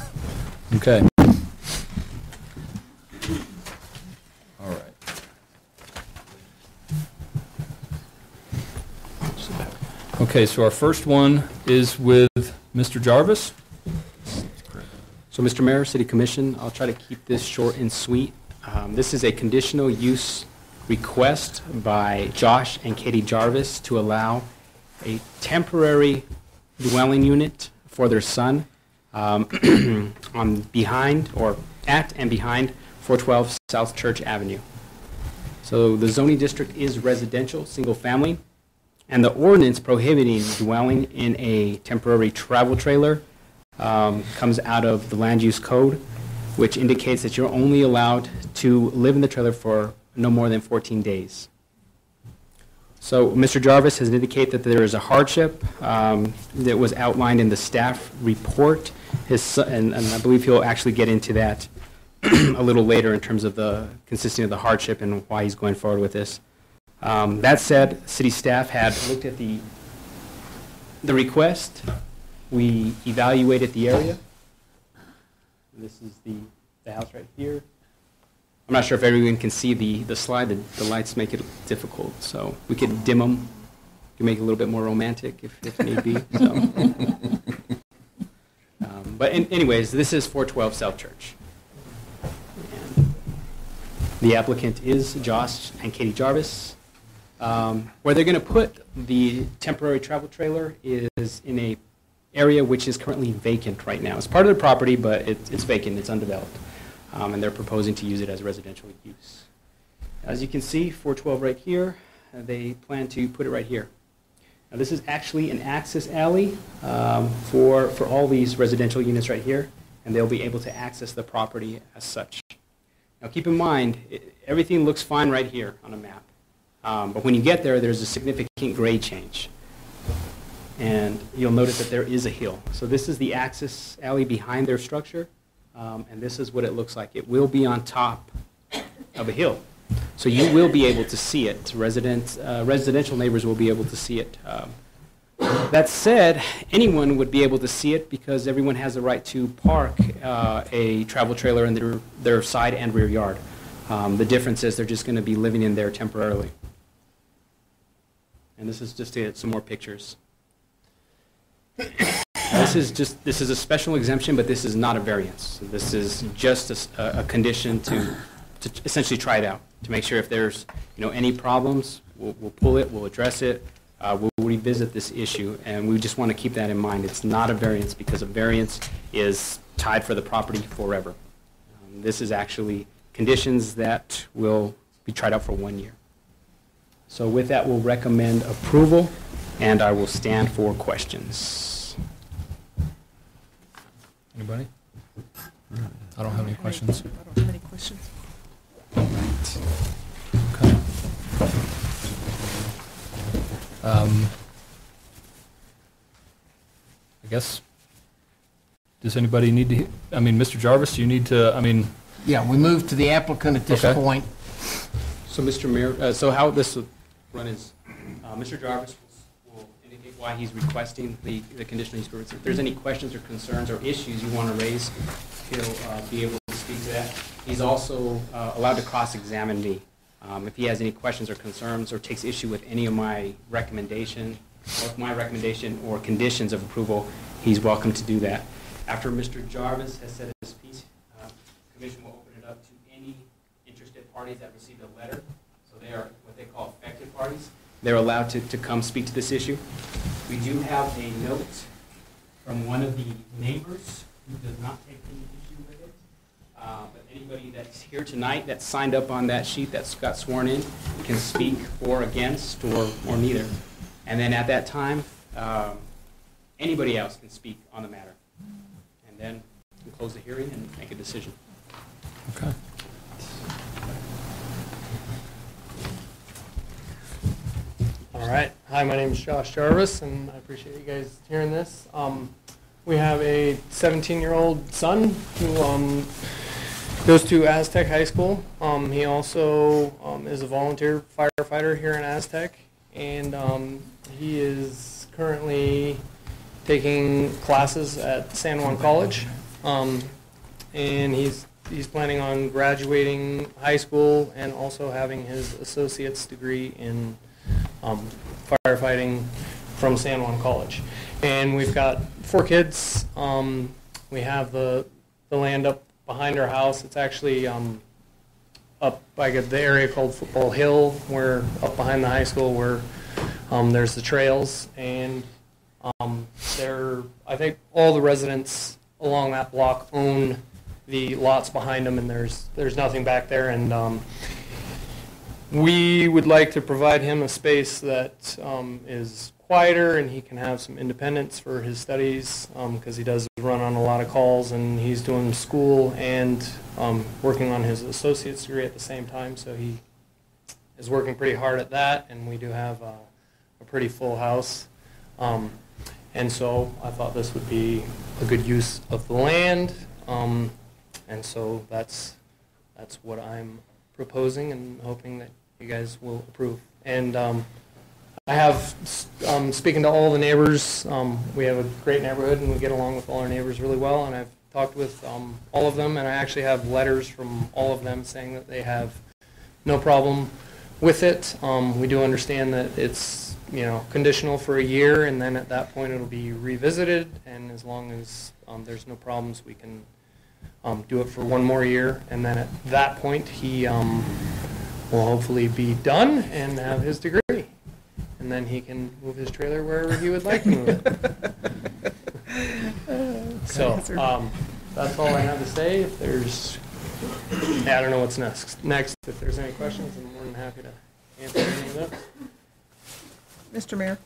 [SPEAKER 3] Okay. All right. Okay, so our first one is with Mr. Jarvis.
[SPEAKER 10] So, Mr. Mayor, City Commission, I'll try to keep this short and sweet. This is a conditional use request by Josh and Katie Jarvis to allow a temporary dwelling unit for their son on behind or at and behind 412 South Church Avenue. So the zoning district is residential, single family, and the ordinance prohibiting dwelling in a temporary travel trailer comes out of the land use code, which indicates that you're only allowed to live in the trailer for no more than 14 days. So Mr. Jarvis has indicated that there is a hardship that was outlined in the staff report. His son, and I believe he'll actually get into that a little later in terms of the consisting of the hardship and why he's going forward with this. That said, city staff had looked at the request. We evaluated the area. This is the house right here. I'm not sure if everyone can see the slide. The lights make it difficult, so we could dim them. We can make it a little bit more romantic if need be. So. But anyways, this is 412 South Church. And the applicant is Josh and Katie Jarvis. Where they're going to put the temporary travel trailer is in a area which is currently vacant right now. It's part of their property, but it's vacant. It's undeveloped. And they're proposing to use it as residential use. As you can see, 412 right here, they plan to put it right here. Now this is actually an access alley for all these residential units right here, and they'll be able to access the property as such. Now keep in mind, everything looks fine right here on a map. But when you get there, there's a significant grade change. And you'll notice that there is a hill. So this is the access alley behind their structure. And this is what it looks like. It will be on top of a hill. So you will be able to see it. Residential neighbors will be able to see it. That said, anyone would be able to see it because everyone has the right to park a travel trailer in their side and rear yard. The difference is they're just going to be living in there temporarily. And this is just to get some more pictures. This is a special exemption, but this is not a variance. This is just a condition to essentially try it out, to make sure if there's any problems, we'll pull it, we'll address it, we'll revisit this issue, and we just want to keep that in mind. It's not a variance because a variance is tied for the property forever. This is actually conditions that will be tried out for 1 year. So with that, we'll recommend approval, and I will stand for questions.
[SPEAKER 3] Anybody? I don't have any questions.
[SPEAKER 1] I don't have any questions.
[SPEAKER 3] Okay. I guess, does anybody need to, I mean, Mr. Jarvis, you need to, I mean,
[SPEAKER 5] Yeah, we move to the applicant at this
[SPEAKER 3] Okay.
[SPEAKER 5] point.
[SPEAKER 10] So, Mr. Mayor, so how this will run is, Mr. Jarvis will indicate why he's requesting the conditional use permit. If there's any questions or concerns or issues you want to raise, he'll be able to speak to that. He's also allowed to cross-examine me. If he has any questions or concerns or takes issue with any of my recommendation, or conditions of approval, he's welcome to do that. After Mr. Jarvis has said his piece, the commission will open it up to any interested parties that received a letter. So they are what they call affected parties. They're allowed to come speak to this issue. We do have a note from one of the neighbors who does not take any issue with it. But anybody that's here tonight that signed up on that sheet that's got sworn in can speak for, against, or neither. And then at that time, anybody else can speak on the matter. And then we'll close the hearing and make a decision.
[SPEAKER 3] okay.
[SPEAKER 12] All right. Hi, my name is Josh Jarvis, and I appreciate you guys hearing this. We have a 17-year-old son who goes to Aztec High School. He also is a volunteer firefighter here in Aztec, and he is currently taking classes at San Juan College, and he's planning on graduating high school and also having his associate's degree in firefighting from San Juan College. And we've got 4 kids. We have the land up behind our house. It's actually up by the area called Football Hill, where up behind the high school where there's the trails. And I think all the residents along that block own the lots behind them, and there's nothing back there. And we would like to provide him a space that is quieter and he can have some independence for his studies, because he does run on a lot of calls, and he's doing school and working on his associate's degree at the same time, so he is working pretty hard at that, and we do have a pretty full house. And so I thought this would be a good use of the land, and so that's what I'm proposing and hoping that you guys will approve. And I have, speaking to all the neighbors, we have a great neighborhood and we get along with all our neighbors really well, and I've talked with all of them, and I actually have letters from all of them saying that they have no problem with it. We do understand that it's, conditional for a year, and then at that point it'll be revisited, and as long as there's no problems, we can do it for 1 more year, and then at that point he will hopefully be done and have his degree. And then he can move his trailer wherever he would like to move it. So that's all I have to say. If there's, I don't know what's next. If there's any questions, I'm more than happy to answer any of those.
[SPEAKER 1] Mr. Mayor?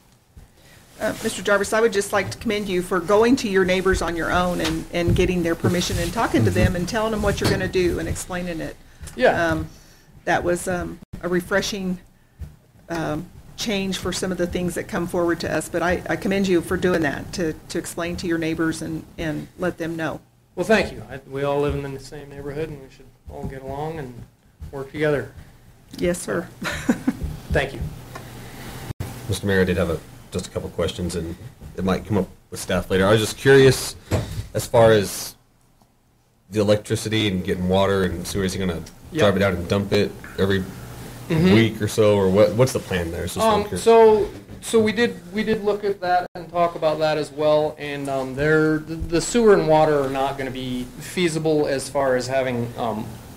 [SPEAKER 1] Mr. Jarvis, I would just like to commend you for going to your neighbors on your own and getting their permission and talking to them and telling them what you're going to do and explaining it.
[SPEAKER 12] Yeah.
[SPEAKER 1] That was a refreshing change for some of the things that come forward to us, but I commend you for doing that, to explain to your neighbors and let them know.
[SPEAKER 12] Well, thank you. We all live in the same neighborhood, and we should all get along and work together.
[SPEAKER 1] Yes, sir.
[SPEAKER 12] Thank you.
[SPEAKER 7] Mr. Mayor, I did have just a couple questions, and it might come up with staff later. I was just curious, as far as the electricity and getting water and sewer, is he going to drive it out and dump it every week or so, or what's the plan there?
[SPEAKER 12] So we did look at that and talk about that as well, and the sewer and water are not going to be feasible as far as having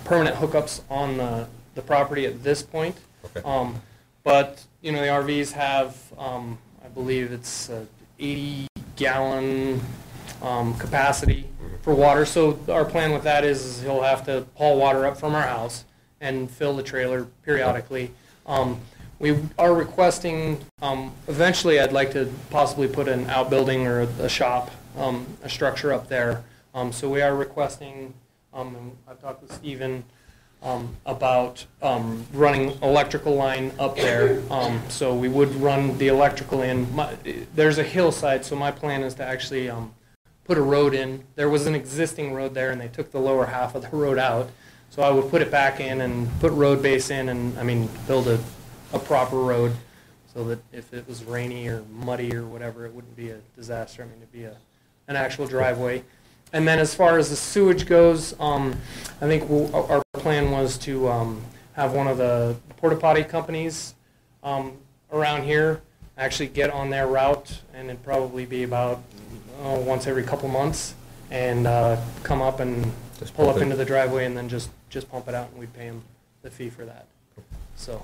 [SPEAKER 12] permanent hookups on the property at this point.
[SPEAKER 7] Okay.
[SPEAKER 12] But the RVs have, I believe it's 80-gallon capacity for water. So our plan with that is he'll have to haul water up from our house and fill the trailer periodically. We are requesting, eventually I'd like to possibly put an outbuilding or a shop, a structure up there. So we are requesting, and I've talked with Stephen, about running electrical line up there. So we would run the electrical in. There's a hillside, so my plan is to actually put a road in. There was an existing road there, and they took the lower half of the road out. So I would put it back in and put road base in, and build a proper road so that if it was rainy or muddy or whatever, it wouldn't be a disaster. It'd be an actual driveway. And then as far as the sewage goes, I think our plan was to have one of the porta potty companies around here actually get on their route, and it'd probably be about once every couple months, and come up and just pull up into the driveway and then just pump it out, and we'd pay them the fee for that. So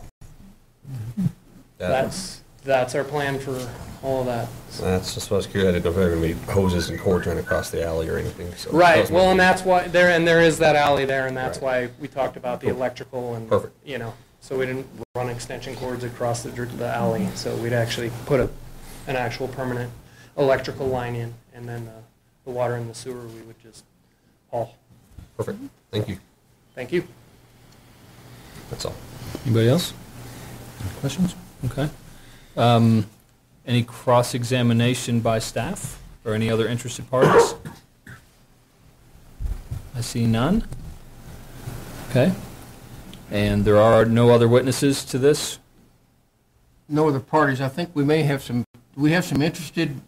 [SPEAKER 12] that's our plan for all of that.
[SPEAKER 7] That's just what I was curious. I didn't know if there were going to be hoses and cords running across the alley or anything. So
[SPEAKER 12] right. Well, and that's why there is that alley there, and that's why we talked about the electrical and
[SPEAKER 7] perfect.
[SPEAKER 12] So we didn't run extension cords across the alley. So we'd actually put an actual permanent electrical line in, and then the water and the sewer we would just haul.
[SPEAKER 7] Perfect. Thank you.
[SPEAKER 12] Thank you.
[SPEAKER 7] That's all.
[SPEAKER 3] Anybody else? Questions? Okay. Any cross-examination by staff or any other interested parties? I see none. Okay. And there are no other witnesses to this?
[SPEAKER 5] No other parties. I think we may have some, do we have some interested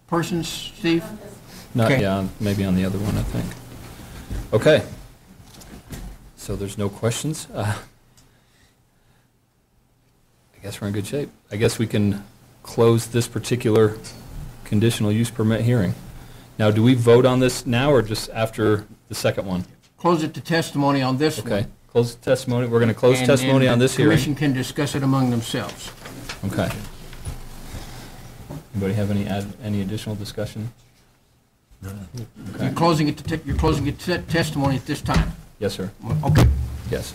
[SPEAKER 5] persons, Steve?
[SPEAKER 3] Not,
[SPEAKER 5] Okay.
[SPEAKER 3] yeah, maybe on the other one, I think. Okay. So there's no questions. I guess we're in good shape. I guess we can close this particular conditional use permit hearing. Now, do we vote on this now or just after the second one?
[SPEAKER 5] Close it to testimony on this one.
[SPEAKER 3] Okay, close the testimony. We're going to close
[SPEAKER 5] And
[SPEAKER 3] testimony on this
[SPEAKER 5] the
[SPEAKER 3] hearing.
[SPEAKER 5] commission can discuss it among themselves.
[SPEAKER 3] Okay. Anybody have any additional discussion? Okay.
[SPEAKER 5] You're closing it to testimony at this time.
[SPEAKER 3] Yes, sir.
[SPEAKER 5] Okay.
[SPEAKER 3] Yes.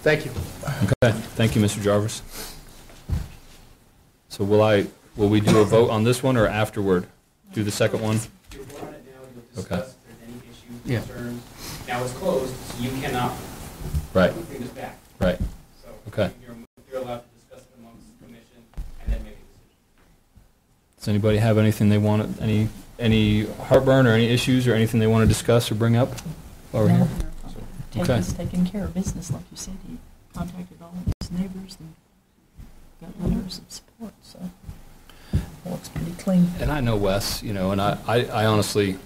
[SPEAKER 12] Thank you.
[SPEAKER 3] Okay. Thank you, Mr. Jarvis. So will we do a vote on this one or afterward? Do the second one?
[SPEAKER 10] You'll vote on it now, you'll
[SPEAKER 3] Okay.
[SPEAKER 10] discuss if there's any issues,
[SPEAKER 5] Yeah.
[SPEAKER 10] concerns. Now it's closed, so you cannot
[SPEAKER 3] Right.
[SPEAKER 10] bring this back.
[SPEAKER 3] Right.
[SPEAKER 10] So
[SPEAKER 3] Okay.
[SPEAKER 10] you're allowed to discuss it amongst the commission and then make a decision.
[SPEAKER 3] Does anybody have anything they want, any heartburn or any issues or anything they want to discuss or bring up while we're
[SPEAKER 9] No.
[SPEAKER 3] here?
[SPEAKER 9] Ted
[SPEAKER 3] Okay.
[SPEAKER 9] was taking care of business, like you said. He contacted all of his neighbors and got letters of support, so it looks pretty clean.
[SPEAKER 3] And I know Wes, and I honestly,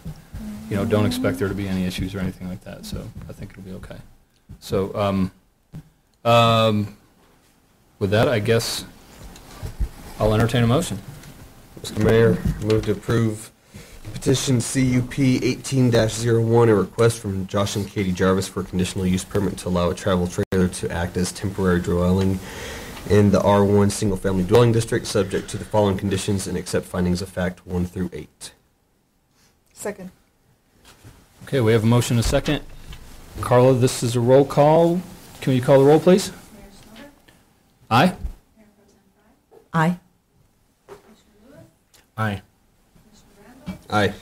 [SPEAKER 3] don't expect there to be any issues or anything like that, so I think it'll be okay. So, with that, I guess I'll entertain a motion.
[SPEAKER 7] Mr. Mayor, move to approve petition CUP 18-01, a request from Josh and Katie Jarvis for a conditional use permit to allow a travel trailer to act as temporary dwelling in the R1 single-family dwelling district, subject to the following conditions and accept findings of fact 1 through 8.
[SPEAKER 1] Second.
[SPEAKER 3] Okay, we have a motion and a second. Carla, this is a roll call. Can you call the roll, please?
[SPEAKER 6] Mayor Schnober,
[SPEAKER 3] Aye?
[SPEAKER 6] Mayor Pro Tem Fry,
[SPEAKER 9] Aye.
[SPEAKER 6] Commissioner Lewis,
[SPEAKER 11] Aye.
[SPEAKER 6] Commissioner Randall,
[SPEAKER 7] Aye.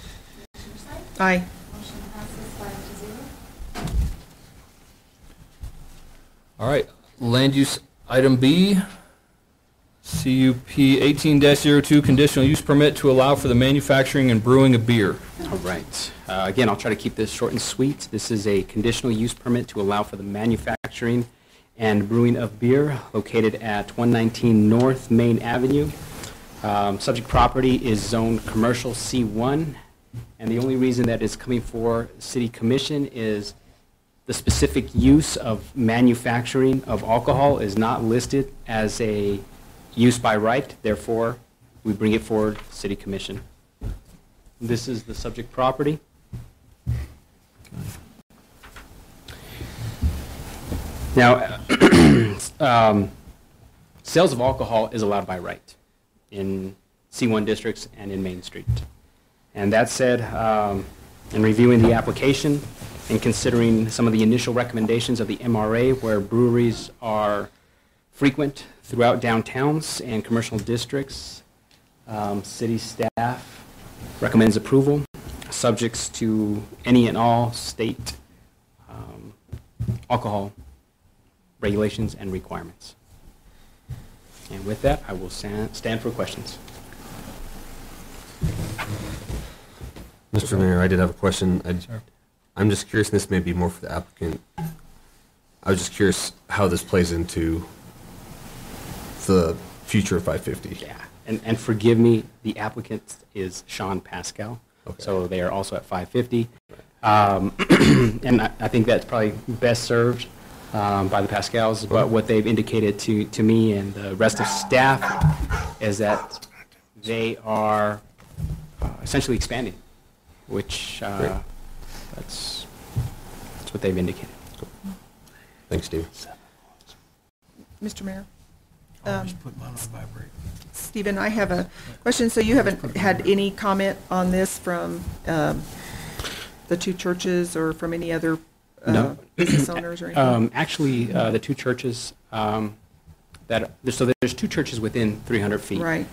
[SPEAKER 6] Commissioner Seitz.
[SPEAKER 1] Aye.
[SPEAKER 6] Motion passes 5-0.
[SPEAKER 3] All right, land use item B, CUP 18-02, conditional use permit to allow for the manufacturing and brewing of beer.
[SPEAKER 10] All right. Again, I'll try to keep this short and sweet. This is a conditional use permit to allow for the manufacturing and brewing of beer located at 119 North Main Avenue. Subject property is zoned commercial C1, and the only reason that it's coming for City Commission is the specific use of manufacturing of alcohol is not listed as a use by right. Therefore, we bring it forward to City Commission. This is the subject property. Now, sales of alcohol is allowed by right in C1 districts and in Main Street. And that said, in reviewing the application and considering some of the initial recommendations of the MRA, where breweries are frequent throughout downtowns and commercial districts, city staff recommends approval, subjects to any and all state alcohol regulations and requirements. And with that, I will stand for questions.
[SPEAKER 7] Mr. Mayor, I did have a question. I'm just curious, and this may be more for the applicant. I was just curious how this plays into the future of 550.
[SPEAKER 10] Yeah, and forgive me, the applicant is Sean Pascal.
[SPEAKER 7] Okay.
[SPEAKER 10] So they are also at 550. And I think that's probably best served by the Pascals, but what they've indicated to me and the rest of staff is that they are essentially expanding, which that's what they've indicated.
[SPEAKER 7] Thanks, Steve.
[SPEAKER 1] Mr. Mayor?
[SPEAKER 5] Always put mine on vibrate.
[SPEAKER 1] Stephen, I have a question. So you haven't had any comment on this from the two churches or from any other
[SPEAKER 10] No.
[SPEAKER 1] business owners or anything?
[SPEAKER 10] Actually, the two churches so there's two churches within 300 feet.
[SPEAKER 1] Right.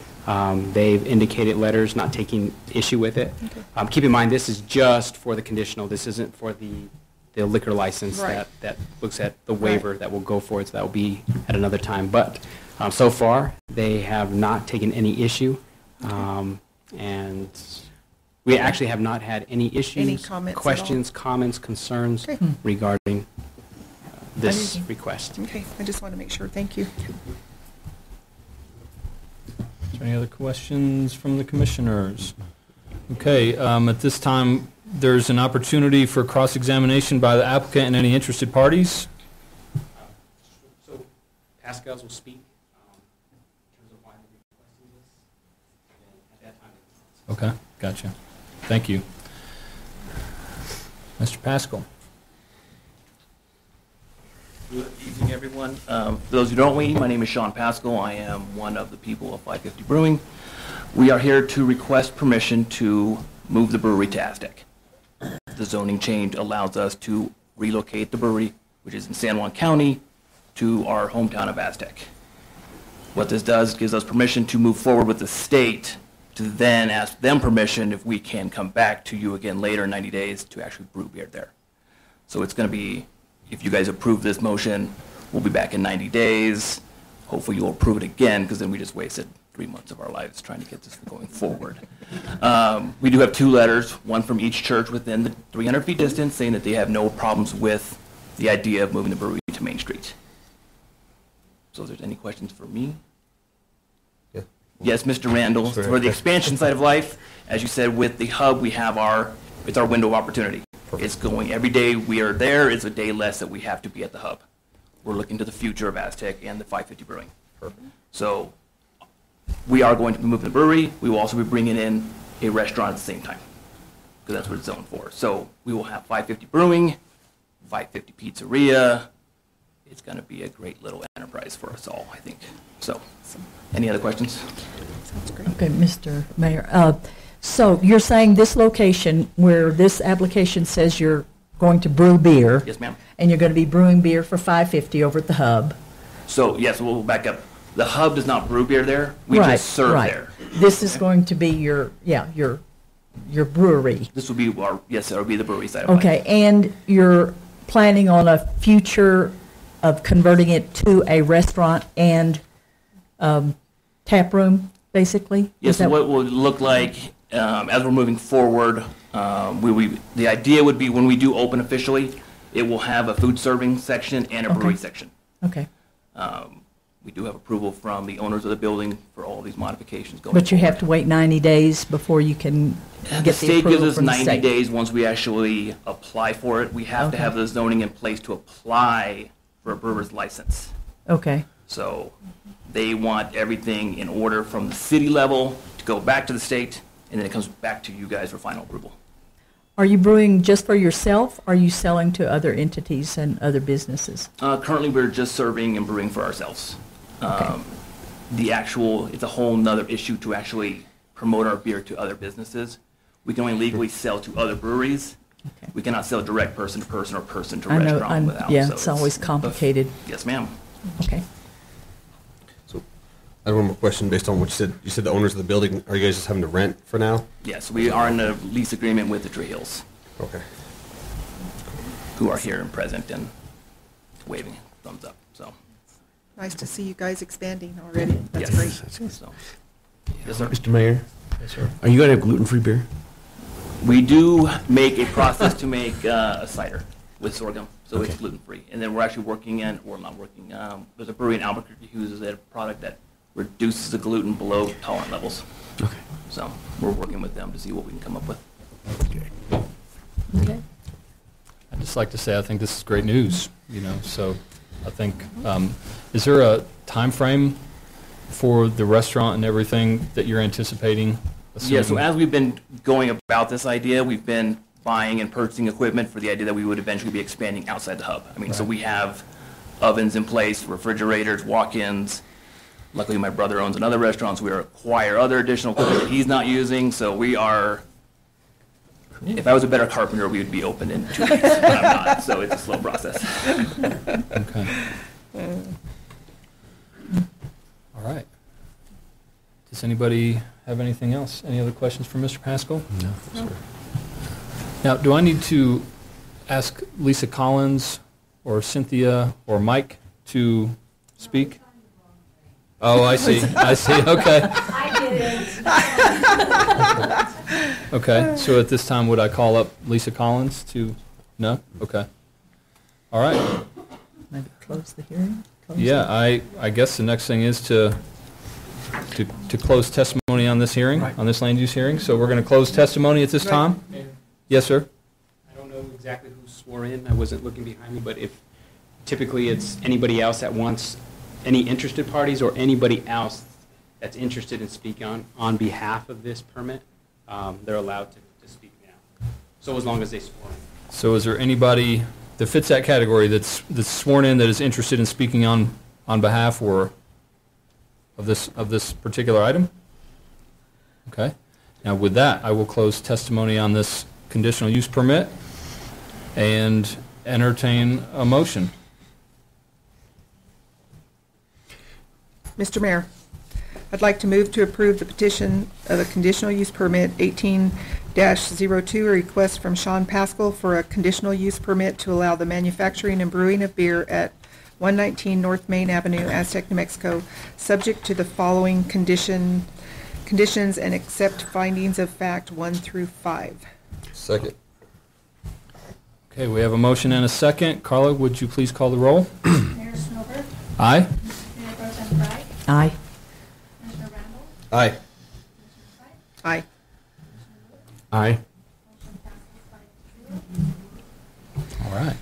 [SPEAKER 10] They've indicated letters not taking issue with it.
[SPEAKER 1] Okay.
[SPEAKER 10] Keep in mind, this is just for the conditional. This isn't for the liquor license
[SPEAKER 1] Right.
[SPEAKER 10] that looks at the waiver that will go for it. So that will be at another time. But so far, they have not taken any issue. And we actually have not had any issues,
[SPEAKER 1] Any comments at all?
[SPEAKER 10] questions, comments, concerns
[SPEAKER 1] Okay.
[SPEAKER 10] regarding this
[SPEAKER 1] Anything.
[SPEAKER 10] request.
[SPEAKER 1] Okay, I just want to make sure. Thank you.
[SPEAKER 3] Is there any other questions from the commissioners? Okay, at this time, there's an opportunity for cross-examination by the applicant and any interested parties.
[SPEAKER 10] So Pascals will speak in terms of why they're requesting this, and at that time.
[SPEAKER 3] Okay, gotcha. Thank you. Mr. Pascal.
[SPEAKER 13] Good evening, everyone. For those who don't know me, my name is Sean Pascal. I am one of the people of 550 Brewing. We are here to request permission to move the brewery to Aztec. The zoning change allows us to relocate the brewery, which is in San Juan County, to our hometown of Aztec. What this does gives us permission to move forward with the state to then ask them permission if we can come back to you again later in 90 days to actually brew beer there. So it's going to be, if you guys approve this motion, we'll be back in 90 days. Hopefully you'll approve it again, because then we just wasted 3 months of our lives trying to get this going forward. We do have 2 letters, one from each church within the 300 feet distance, saying that they have no problems with the idea of moving the brewery to Main Street. So if there's any questions for me?
[SPEAKER 7] Yeah.
[SPEAKER 13] Yes, Mr. Randall,
[SPEAKER 7] Sure.
[SPEAKER 13] for the expansion side of life, as you said, with the hub, we have it's our window of opportunity. It's going, every day we are there is a day less that we have to be at the hub. We're looking to the future of Aztec and the 550 Brewing.
[SPEAKER 7] Perfect.
[SPEAKER 13] So we are going to be moving the brewery. We will also be bringing in a restaurant at the same time, because that's what it's zoned for. So we will have 550 Brewing, 550 Pizzeria. It's going to be a great little enterprise for us all, I think. So, any other questions?
[SPEAKER 1] Sounds great.
[SPEAKER 9] Okay, Mr. Mayor. So you're saying this location where this application says you're going to brew beer?
[SPEAKER 13] Yes, ma'am.
[SPEAKER 9] And you're going to be brewing beer for 550 over at the hub?
[SPEAKER 13] So, yes, we'll back up. The hub does not brew beer there. We
[SPEAKER 9] Right,
[SPEAKER 13] just serve
[SPEAKER 9] right.
[SPEAKER 13] there.
[SPEAKER 9] This is going to be your brewery.
[SPEAKER 13] This will be it will be the brewery side of life.
[SPEAKER 9] Okay, and you're planning on a future of converting it to a restaurant and tap room, basically?
[SPEAKER 13] Yes,
[SPEAKER 9] Is that-
[SPEAKER 13] what will it look like as we're moving forward, the idea would be when we do open officially, it will have a food serving section and a brewery
[SPEAKER 9] Okay.
[SPEAKER 13] section.
[SPEAKER 9] Okay,
[SPEAKER 13] We do have approval from the owners of the building for all these modifications going
[SPEAKER 9] but you have to
[SPEAKER 13] forward.
[SPEAKER 9] wait 90 days before you can
[SPEAKER 13] The
[SPEAKER 9] get the
[SPEAKER 13] state gives
[SPEAKER 9] approval
[SPEAKER 13] us
[SPEAKER 9] from the
[SPEAKER 13] 90
[SPEAKER 9] state?
[SPEAKER 13] days once we actually apply for it. We have to
[SPEAKER 9] Okay.
[SPEAKER 13] have the zoning in place to apply for a brewer's license.
[SPEAKER 9] Okay,
[SPEAKER 13] So they want everything in order from the city level to go back to the state, and then it comes back to you guys for final approval.
[SPEAKER 9] are you brewing just for yourself? Or are you selling to other entities and other businesses?
[SPEAKER 13] Currently, we're just serving and brewing for ourselves. It's a whole nother issue to actually promote our beer to other businesses. We can only legally sell to other breweries.
[SPEAKER 9] Okay.
[SPEAKER 13] We cannot sell direct person to person or person to
[SPEAKER 9] I know,
[SPEAKER 13] restaurant without.
[SPEAKER 9] yeah,
[SPEAKER 13] so
[SPEAKER 9] it's always complicated.
[SPEAKER 13] Yes, ma'am.
[SPEAKER 9] Okay.
[SPEAKER 7] So I have one more question based on what you said. You said the owners of the building, are you guys just having to rent for now?
[SPEAKER 13] Yes, we are in a lease agreement with the Tree Hills,
[SPEAKER 7] Okay.
[SPEAKER 13] who are here and present and waving thumbs up, so.
[SPEAKER 1] Nice to see you guys expanding already. That's
[SPEAKER 13] Yes.
[SPEAKER 1] great.
[SPEAKER 13] So, yes, sir.
[SPEAKER 2] Mr. Mayor,
[SPEAKER 3] Yes, sir.
[SPEAKER 2] are you going to have gluten-free beer?
[SPEAKER 13] We do make a process to make a cider with sorghum, so it's
[SPEAKER 2] Okay.
[SPEAKER 13] gluten-free. And then we're actually working in, or not working, there's a brewery in Albuquerque who uses a product that reduces the gluten below tolerant levels.
[SPEAKER 2] Okay.
[SPEAKER 13] So we're working with them to see what we can come up with.
[SPEAKER 9] Okay.
[SPEAKER 3] I'd just like to say I think this is great news, so I think, is there a time frame for the restaurant and everything that you're anticipating?
[SPEAKER 13] Yeah, so
[SPEAKER 3] assuming-
[SPEAKER 13] as we've been going about this idea, we've been buying and purchasing equipment for the idea that we would eventually be expanding outside the hub. I mean, so
[SPEAKER 3] Right.
[SPEAKER 13] we have ovens in place, refrigerators, walk-ins. Luckily, my brother owns another restaurant, so we acquire other additional equipment that he's not using, so we are, if I was a better carpenter, we would be open in 2 weeks, but I'm not, so it's a slow process.
[SPEAKER 3] Okay. All right. Does anybody have anything else? Any other questions for Mr. Pascal?
[SPEAKER 11] No.
[SPEAKER 3] Now, do I need to ask Lisa Collins or Cynthia or Mike to speak? Oh, I see. I see. Okay.
[SPEAKER 4] I didn't.
[SPEAKER 3] Okay. So at this time, would I call up Lisa Collins to? No? Okay. All right.
[SPEAKER 9] Maybe close the hearing? Close
[SPEAKER 3] Yeah,
[SPEAKER 9] it?
[SPEAKER 3] I guess the next thing is to close testimony on this hearing, on this land use hearing. So we're going to close testimony at this time? Yes, sir?
[SPEAKER 10] I don't know exactly who swore in. I wasn't looking behind me, but if typically it's anybody else that wants, any interested parties or anybody else that's interested in speaking on behalf of this permit, they're allowed to speak now. So as long as they swore in.
[SPEAKER 3] So is there anybody that fits that category that's sworn in that is interested in speaking on behalf or of this particular item? Okay. Now with that, I will close testimony on this conditional use permit and entertain a motion.
[SPEAKER 1] Mr. Mayor, I'd like to move to approve the petition of a conditional use permit 18-02, a request from Sean Pascal for a conditional use permit to allow the manufacturing and brewing of beer at 119 North Main Avenue, Aztec, New Mexico, subject to the following conditions and accept findings of fact 1 through 5.
[SPEAKER 7] Second.
[SPEAKER 3] Okay, we have a motion and a second. Carla, would you please call the roll?
[SPEAKER 6] Mayor Snowberg,
[SPEAKER 3] Aye?
[SPEAKER 6] Mayor Pro Tem Fry,
[SPEAKER 9] Aye.
[SPEAKER 6] Commissioner Randall,
[SPEAKER 7] Aye.
[SPEAKER 6] Commissioner White,
[SPEAKER 1] Aye.
[SPEAKER 2] Aye.
[SPEAKER 6] motion passes 5-0.
[SPEAKER 3] All right.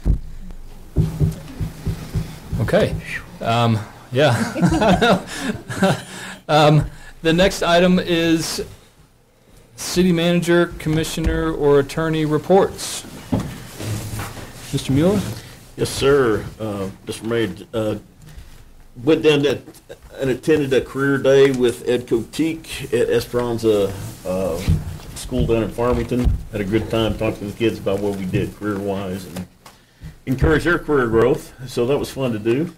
[SPEAKER 3] Okay. Yeah. The next item is city manager, commissioner, or attorney reports. Mr. Mueller?
[SPEAKER 2] Yes, sir. Mr. Mayor, went down and attended a career day with Ed Cotique at Esperanza School down in Farmington. Had a good time talking to the kids about what we did career-wise and encourage their career growth. So that was fun to do.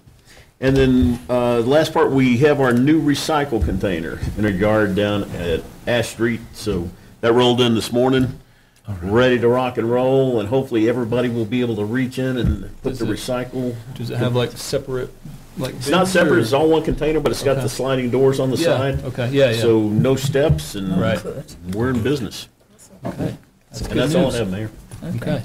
[SPEAKER 2] And then the last part, we have our new recycle container in our yard down at Ash Street. So that rolled in this morning. Ready to rock and roll, and hopefully everybody will be able to reach in and put
[SPEAKER 3] Does
[SPEAKER 2] the
[SPEAKER 3] it-
[SPEAKER 2] recycle.
[SPEAKER 3] Does it have like separate, like?
[SPEAKER 2] It's not
[SPEAKER 3] bins,
[SPEAKER 2] separate,
[SPEAKER 3] or-
[SPEAKER 2] it's all one container, but it's got
[SPEAKER 3] Okay.
[SPEAKER 2] the sliding doors on the
[SPEAKER 3] Yeah,
[SPEAKER 2] side.
[SPEAKER 3] okay, yeah, yeah.
[SPEAKER 2] So no steps, and
[SPEAKER 3] Right.
[SPEAKER 2] we're in business.
[SPEAKER 3] Okay. That's
[SPEAKER 2] And
[SPEAKER 3] good
[SPEAKER 2] that's all I
[SPEAKER 3] news.
[SPEAKER 2] have, Mayor.
[SPEAKER 3] Okay.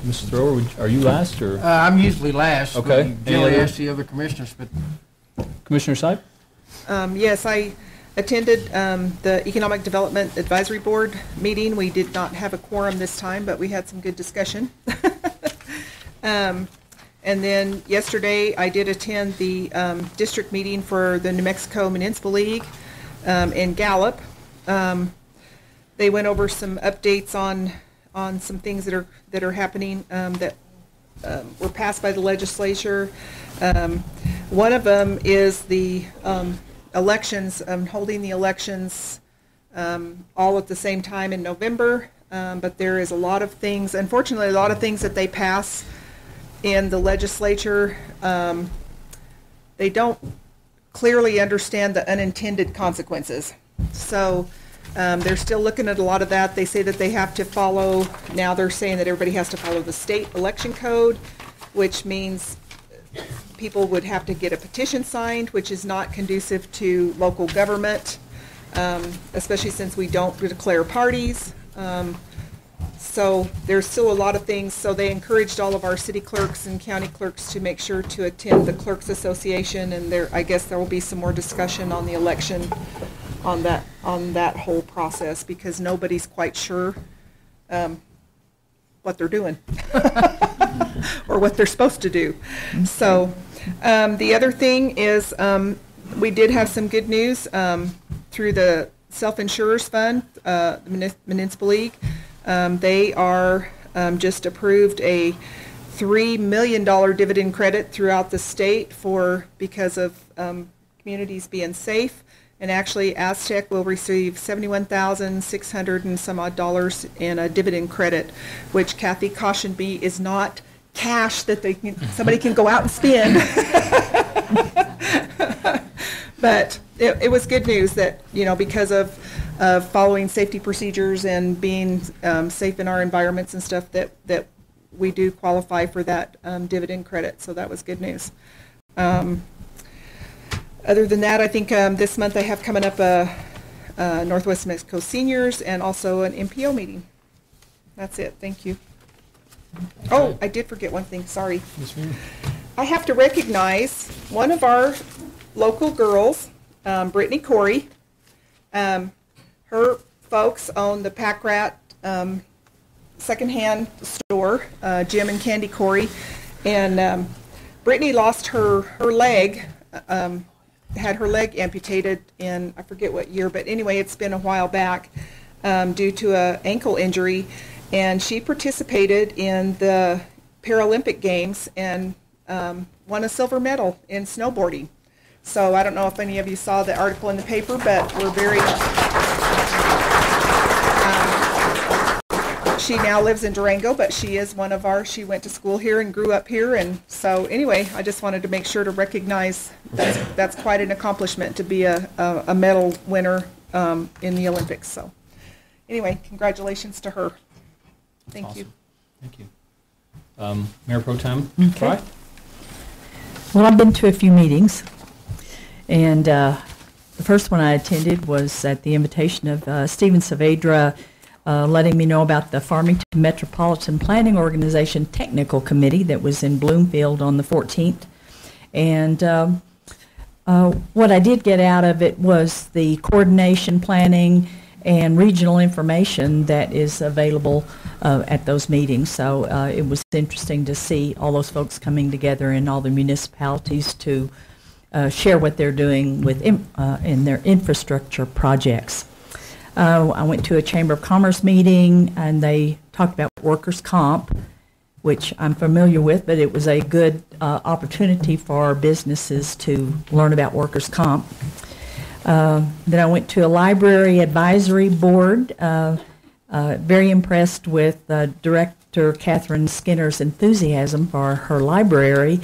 [SPEAKER 3] Mr. Thrower, are you last, or
[SPEAKER 5] I'm usually last. but
[SPEAKER 3] Okay.
[SPEAKER 5] you Generally
[SPEAKER 3] Any
[SPEAKER 5] ask the other commissioners, but
[SPEAKER 3] Commissioner Sype?
[SPEAKER 1] Yes, I attended the Economic Development Advisory Board meeting. We did not have a quorum this time, but we had some good discussion. And then yesterday, I did attend the district meeting for the New Mexico Municipal League in Gallup. They went over some updates on some things that are happening that were passed by the legislature. One of them is the elections, holding the elections all at the same time in November. But there is a lot of things, unfortunately, a lot of things that they pass in the legislature. They don't clearly understand the unintended consequences. So They're still looking at a lot of that. They say that they have to follow, now they're saying that everybody has to follow the state election code, which means people would have to get a petition signed, which is not conducive to local government, especially since we don't declare parties. So there's still a lot of things. So they encouraged all of our city clerks and county clerks to make sure to attend the Clerks Association, and I guess there will be some more discussion on the election on that whole process, because nobody's quite sure what they're doing or what they're supposed to do. So the other thing is we did have some good news through the Self-Insurers Fund, the Municipal League. They are just approved a $3 million dividend credit throughout the state because of communities being safe. And actually, Aztec will receive $71,600 and some odd dollars in a dividend credit, which Kathy cautioned me is not cash that somebody can go out and spend. But it was good news that, because of following safety procedures and being safe in our environments and stuff, that we do qualify for that dividend credit. So that was good news. Other than that, I think this month I have coming up Northwest Mexico Seniors and also an MPO meeting. That's it. Thank you. Oh, I did forget one thing. Sorry. I have to recognize one of our local girls, Brittany Corey. Her folks own the Pack Rat secondhand store, Jim and Candy Corey. And Brittany lost her leg, had her leg amputated in, I forget what year, but anyway, it's been a while back due to an ankle injury. And she participated in the Paralympic Games and won a silver medal in snowboarding. So I don't know if any of you saw the article in the paper, but we're very... she now lives in Durango, but she is one of she went to school here and grew up here. And so anyway, I just wanted to make sure to recognize that's quite an accomplishment to be a medal winner in the Olympics. So anyway, congratulations to her. Thank you.
[SPEAKER 3] Thank you. Mayor Pro Tem
[SPEAKER 9] Okay. Well, I've been to a few meetings, and the first one I attended was at the invitation of Stephen Saavedra, letting me know about the Farmington Metropolitan Planning Organization Technical Committee that was in Bloomfield on the 14th. And what I did get out of it was the coordination, planning, and regional information that is available at those meetings. So it was interesting to see all those folks coming together in all the municipalities to share what they're doing with in their infrastructure projects. I went to a Chamber of Commerce meeting, and they talked about workers' comp, which I'm familiar with, but it was a good opportunity for businesses to learn about workers' comp. Then I went to a library advisory board, very impressed with Director Catherine Skinner's enthusiasm for her library,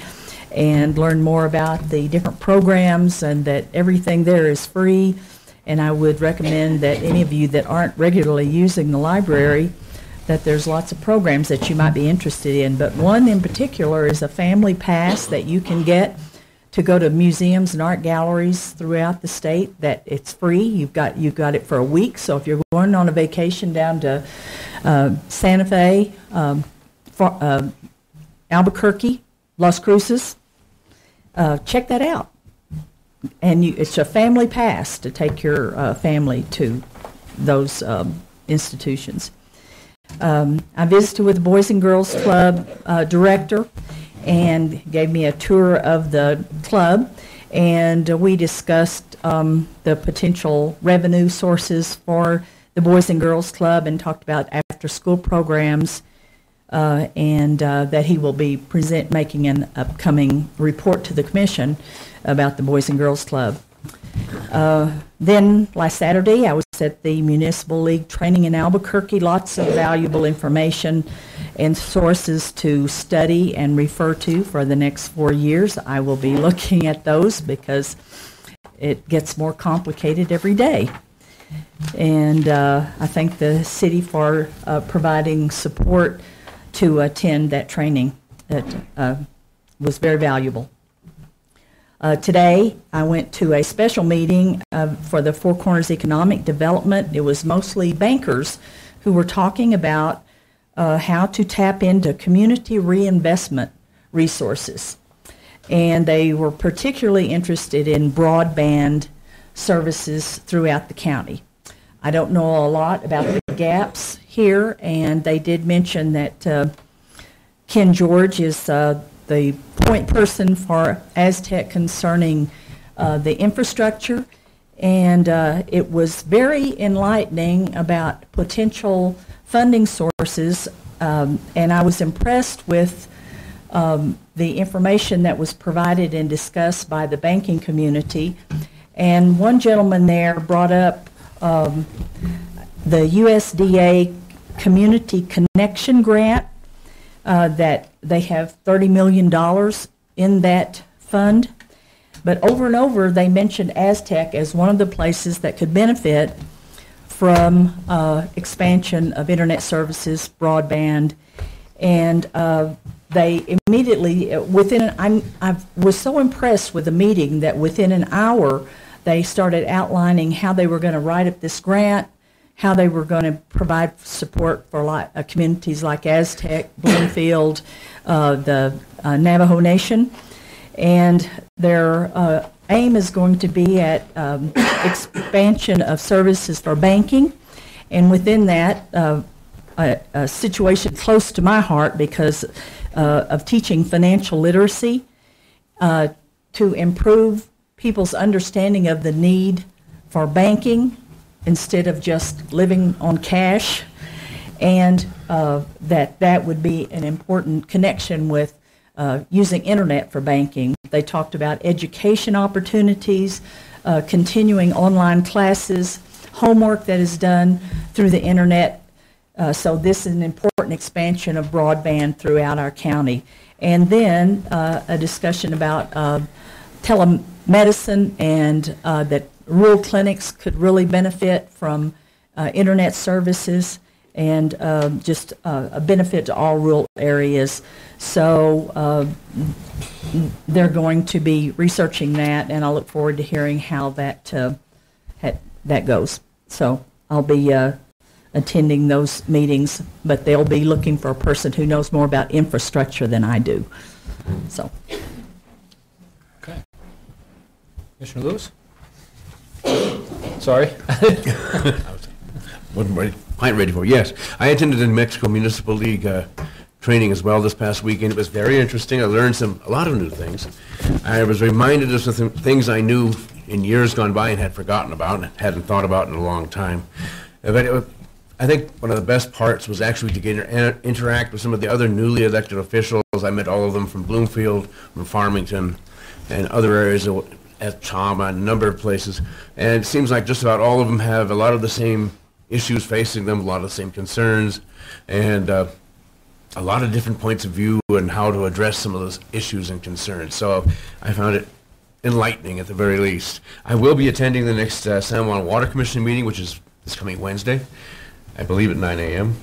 [SPEAKER 9] and learned more about the different programs and that everything there is free. And I would recommend that any of you that aren't regularly using the library, that there's lots of programs that you might be interested in. But one in particular is a family pass that you can get to go to museums and art galleries throughout the state. That it's free. You've got it for a week. So if you're going on a vacation down to Santa Fe, Albuquerque, Las Cruces, check that out. And it's a family pass to take your family to those institutions. I visited with the Boys and Girls Club director and gave me a tour of the club, and we discussed the potential revenue sources for the Boys and Girls Club and talked about after-school programs, and that he will be making an upcoming report to the commission about the Boys and Girls Club. Then last Saturday I was at the Municipal League training in Albuquerque. Lots of valuable information and sources to study and refer to for the next 4 years. I will be looking at those because it gets more complicated every day. And I thank the city for providing support to attend that training. That was very valuable. Today, I went to a special meeting for the Four Corners Economic Development. It was mostly bankers who were talking about how to tap into community reinvestment resources. And they were particularly interested in broadband services throughout the county. I don't know a lot about the gaps here, and they did mention that Ken George is the point person for Aztec concerning the infrastructure, and it was very enlightening about potential funding sources, and I was impressed with the information that was provided and discussed by the banking community. And one gentleman there brought up the USDA Community Connection Grant, that they have $30 million in that fund. But over and over, they mentioned Aztec as one of the places that could benefit from expansion of internet services, broadband, and they immediately, I was so impressed with the meeting that within an hour, they started outlining how they were going to write up this grant, how they were going to provide support for communities like Aztec, Bloomfield, the Navajo Nation. And their aim is going to be at expansion of services for banking. And within that, a situation close to my heart because of teaching financial literacy to improve people's understanding of the need for banking instead of just living on cash, and that would be an important connection with using internet for banking. They talked about education opportunities, continuing online classes, homework that is done through the internet. So this is an important expansion of broadband throughout our county. And then a discussion about telemedicine and that rural clinics could really benefit from internet services and just a benefit to all rural areas. So they're going to be researching that, and I look forward to hearing how that goes. So I'll be attending those meetings, but they'll be looking for a person who knows more about infrastructure than I do. So.
[SPEAKER 3] Okay. Commissioner Lewis? Sorry.
[SPEAKER 14] Wasn't quite ready for it. Yes, I attended the New Mexico Municipal League training as well this past weekend. It was very interesting. I learned a lot of new things. I was reminded of some things I knew in years gone by and had forgotten about and hadn't thought about in a long time. But I think one of the best parts was actually to get interact with some of the other newly elected officials. I met all of them from Bloomfield, from Farmington, and other areas at Chama, a number of places. And it seems like just about all of them have a lot of the same issues facing them, a lot of the same concerns, and a lot of different points of view and how to address some of those issues and concerns. So I found it enlightening at the very least. I will be attending the next San Juan Water Commission meeting, which is this coming Wednesday, I believe at 9 a.m.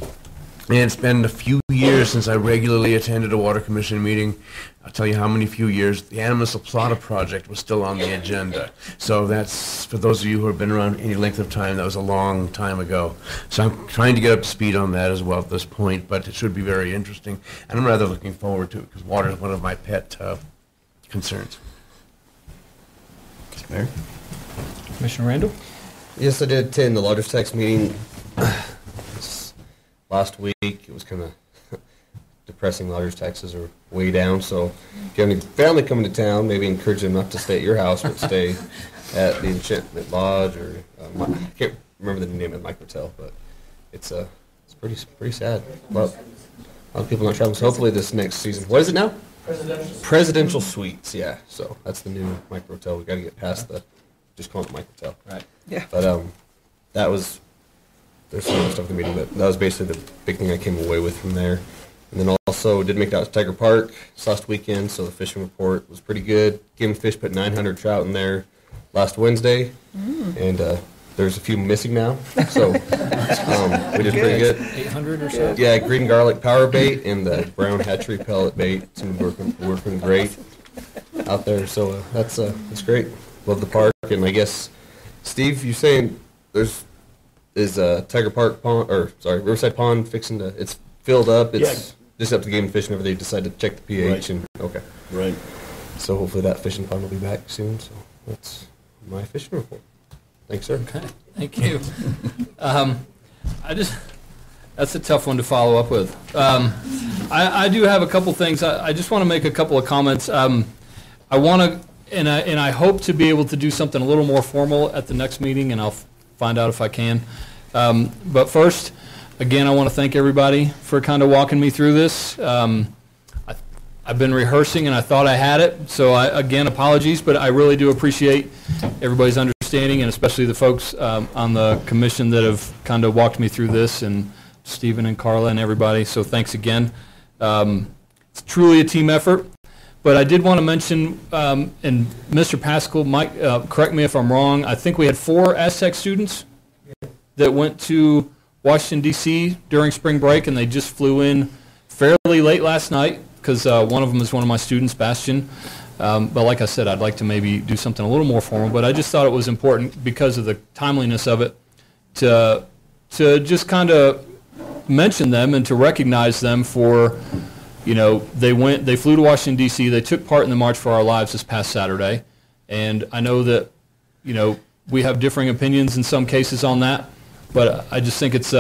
[SPEAKER 14] And it's been a few years since I regularly attended a Water Commission meeting. I'll tell you how many few years. The Animas La Plata project was still on the agenda. So that's, for those of you who have been around any length of time, that was a long time ago. So I'm trying to get up to speed on that as well at this point, but it should be very interesting. And I'm rather looking forward to it because water is one of my pet concerns.
[SPEAKER 7] Mayor?
[SPEAKER 3] Commissioner Randall?
[SPEAKER 7] Yes, I did attend the largest tax meeting last week. It was kind of depressing. Lodgers taxes are way down, so if you have any family coming to town, maybe encourage them not to stay at your house, but stay at the Enchantment Lodge, or I can't remember the name of my hotel, but it's pretty sad. A lot of people not traveling. So hopefully this next season, what is it now? Presidential Suites, yeah. So that's the new micro hotel. We got to get past the just call it micro hotel.
[SPEAKER 3] Right.
[SPEAKER 1] Yeah.
[SPEAKER 7] But that was. There's some other stuff in the meeting, but that was basically the big thing I came away with from there. And then also did make it out to Tiger Park this last weekend, so the fishing report was pretty good. Game and Fish put 900 trout in there last Wednesday, and there's a few missing now, so we did pretty good.
[SPEAKER 3] 800 or so?
[SPEAKER 7] Yeah, green garlic power bait and the brown hatchery pellet bait. It's been working great out there, so that's great. Love the park, and I guess, Steve, you saying is Tiger Park Pond, or sorry, Riverside Pond fixing to, it's filled up, it's just up to Game and Fish whenever they decide to check the pH,
[SPEAKER 2] Right.
[SPEAKER 7] and, okay.
[SPEAKER 2] Right.
[SPEAKER 7] So hopefully that fishing pond will be back soon, so that's my fishing report. Thanks, sir.
[SPEAKER 3] Okay, thank you. That's a tough one to follow up with. I do have a couple things. I just want to make a couple of comments. I want to, and I hope to be able to do something a little more formal at the next meeting, and I'll find out if I can. But first, again, I want to thank everybody for kind of walking me through this. I've been rehearsing, and I thought I had it, so again, apologies, but I really do appreciate everybody's understanding, and especially the folks on the commission that have kind of walked me through this, and Stephen and Carla and everybody, so thanks again. It's truly a team effort, but I did want to mention, and Mr. Pascal, Mike, correct me if I'm wrong, I think we had 4 Aztec students that went to Washington, D.C. during spring break, and they just flew in fairly late last night, because one of them is one of my students, Bastian. But like I said, I'd like to maybe do something a little more formal, but I just thought it was important because of the timeliness of it to just kind of mention them and to recognize them for, you know, they flew to Washington, D.C., they took part in the March for Our Lives this past Saturday, and I know that, you know, we have differing opinions in some cases on that, but I just think it's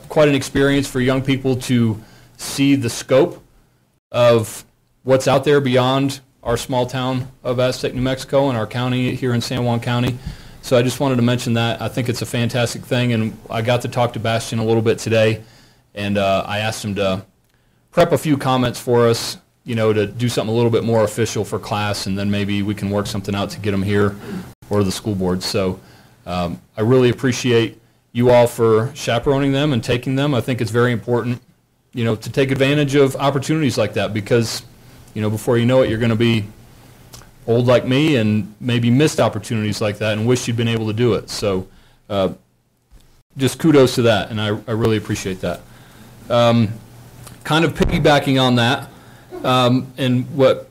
[SPEAKER 3] quite an experience for young people to see the scope of what's out there beyond our small town of Aztec, New Mexico, and our county here in San Juan County. So I just wanted to mention that. I think it's a fantastic thing, and I got to talk to Bastian a little bit today, and I asked him to prep a few comments for us, you know, to do something a little bit more official for class, and then maybe we can work something out to get them here or the school board. So I really appreciate you all for chaperoning them and taking them. I think it's very important, you know, to take advantage of opportunities like that, because, you know, before you know it, you're going to be old like me and maybe missed opportunities like that and wish you'd been able to do it. So just kudos to that, and I really appreciate that. Kind of piggybacking on that, and what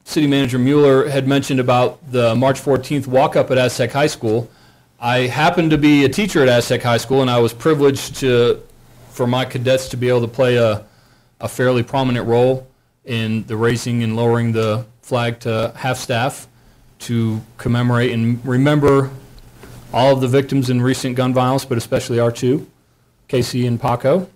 [SPEAKER 3] City Manager Mueller had mentioned about the March 14th walk-up at Aztec High School, I happened to be a teacher at Aztec High School, and I was privileged for my cadets to be able to play a fairly prominent role in the raising and lowering the flag to half-staff to commemorate and remember all of the victims in recent gun violence, but especially our 2, Casey and Paco.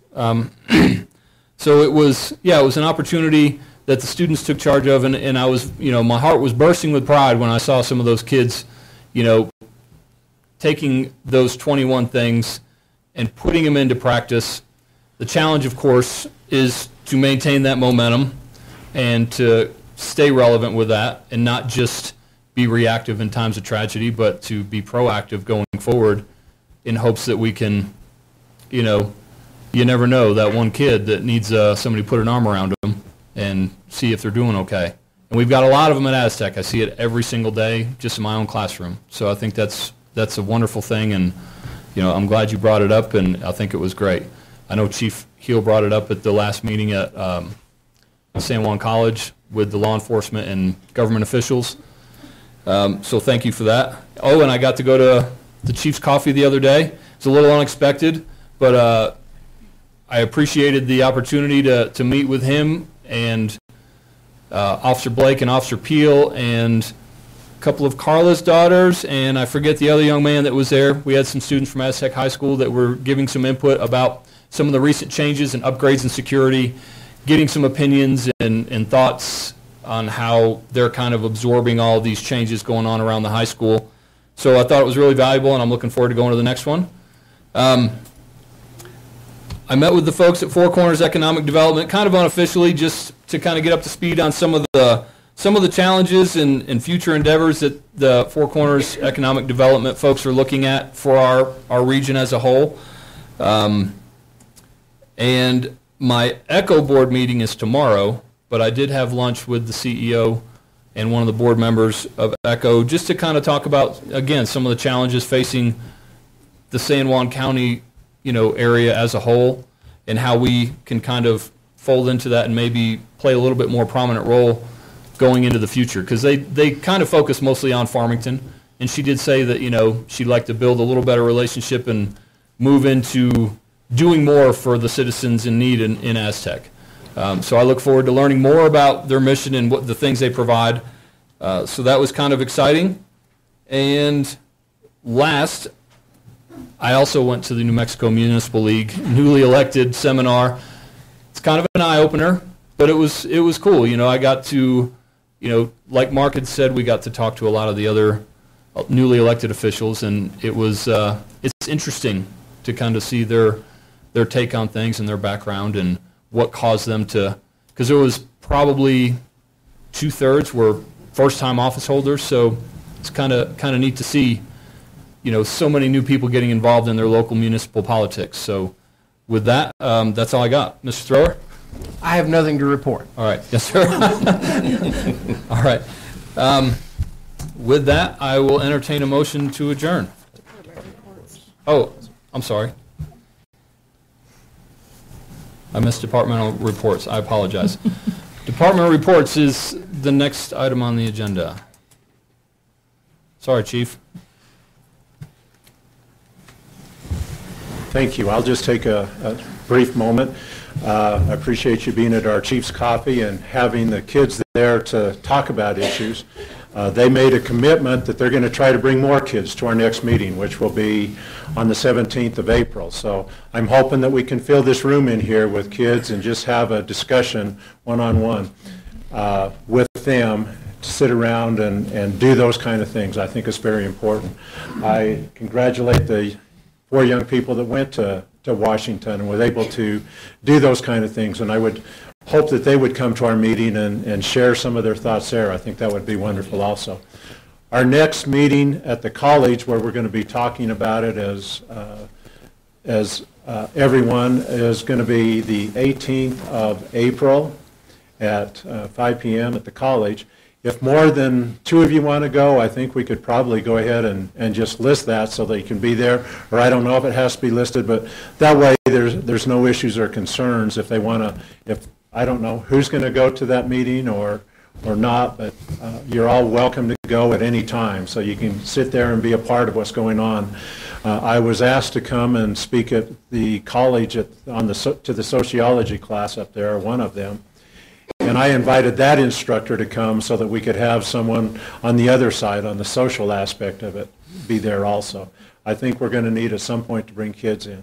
[SPEAKER 3] So it was an opportunity that the students took charge of, and I was, you know, my heart was bursting with pride when I saw some of those kids, you know, taking those 21 things and putting them into practice. The challenge, of course, is to maintain that momentum and to stay relevant with that and not just be reactive in times of tragedy, but to be proactive going forward in hopes that we can, you know, you never know, that one kid that needs somebody to put an arm around them and see if they're doing okay. And we've got a lot of them at Aztec. I see it every single day just in my own classroom. So I think that's a wonderful thing, and, you know, I'm glad you brought it up, and I think it was great. I know Chief Heel brought it up at the last meeting at San Juan College with the law enforcement and government officials. So thank you for that. Oh, and I got to go to the Chief's coffee the other day. It's a little unexpected, but I appreciated the opportunity to meet with him and Officer Blake and Officer Peel and a couple of Carla's daughters, and I forget the other young man that was there. We had some students from Aztec High School that were giving some input about some of the recent changes and upgrades in security, getting some opinions and thoughts on how they're kind of absorbing all of these changes going on around the high school. So I thought it was really valuable, and I'm looking forward to going to the next one. I met with the folks at Four Corners Economic Development, kind of unofficially, just to kind of get up to speed on some of the challenges and future endeavors that the Four Corners Economic Development folks are looking at for our region as a whole. And my ECHO board meeting is tomorrow, but I did have lunch with the CEO and one of the board members of ECHO just to kind of talk about, again, some of the challenges facing the San Juan County, area as a whole, and how we can kind of fold into that and maybe play a little bit more prominent role going into the future. Because they kind of focus mostly on Farmington, and she did say that, she'd like to build a little better relationship and move into doing more for the citizens in need in Aztec. So I look forward to learning more about their mission and what the things they provide. So that was kind of exciting. And last, I also went to the New Mexico Municipal League newly elected seminar. It's kind of an eye-opener, but it was cool. I got to, like Mark had said, we got to talk to a lot of the other newly elected officials, and it's interesting to kind of see their take on things and their background and what caused them to, because there was probably 2/3 were first-time office holders, so it's kind of neat to see, so many new people getting involved in their local municipal politics. So with that, that's all I got. Mr. Thrower?
[SPEAKER 5] I have nothing to report.
[SPEAKER 3] All right. Yes, sir. All right. With that, I will entertain a motion to adjourn. Oh, I'm sorry. I missed departmental reports. I apologize. Departmental reports is the next item on the agenda. Sorry, Chief.
[SPEAKER 15] Thank you. I'll just take a brief moment. I appreciate you being at our Chief's Coffee and having the kids there to talk about issues. They made a commitment that they're going to try to bring more kids to our next meeting, which will be on the 17th of April. So I'm hoping that we can fill this room in here with kids and just have a discussion one-on-one with them to sit around and do those kind of things. I think it's very important. I congratulate the 4 young people that went to Washington and were able to do those kind of things, and I would hope that they would come to our meeting and share some of their thoughts there. I think that would be wonderful also. Our next meeting at the college, where we're going to be talking about it as everyone, is going to be the 18th of April at 5 p.m. at the college. If more than 2 of you want to go, I think we could probably go ahead and just list that so that you can be there. Or I don't know if it has to be listed, but that way there's no issues or concerns if they want to. I don't know who's going to go to that meeting or not, but you're all welcome to go at any time, so you can sit there and be a part of what's going on. I was asked to come and speak at the college to the sociology class up there, one of them, and I invited that instructor to come so that we could have someone on the other side, on the social aspect of it, be there also. I think we're going to need at some point to bring kids in.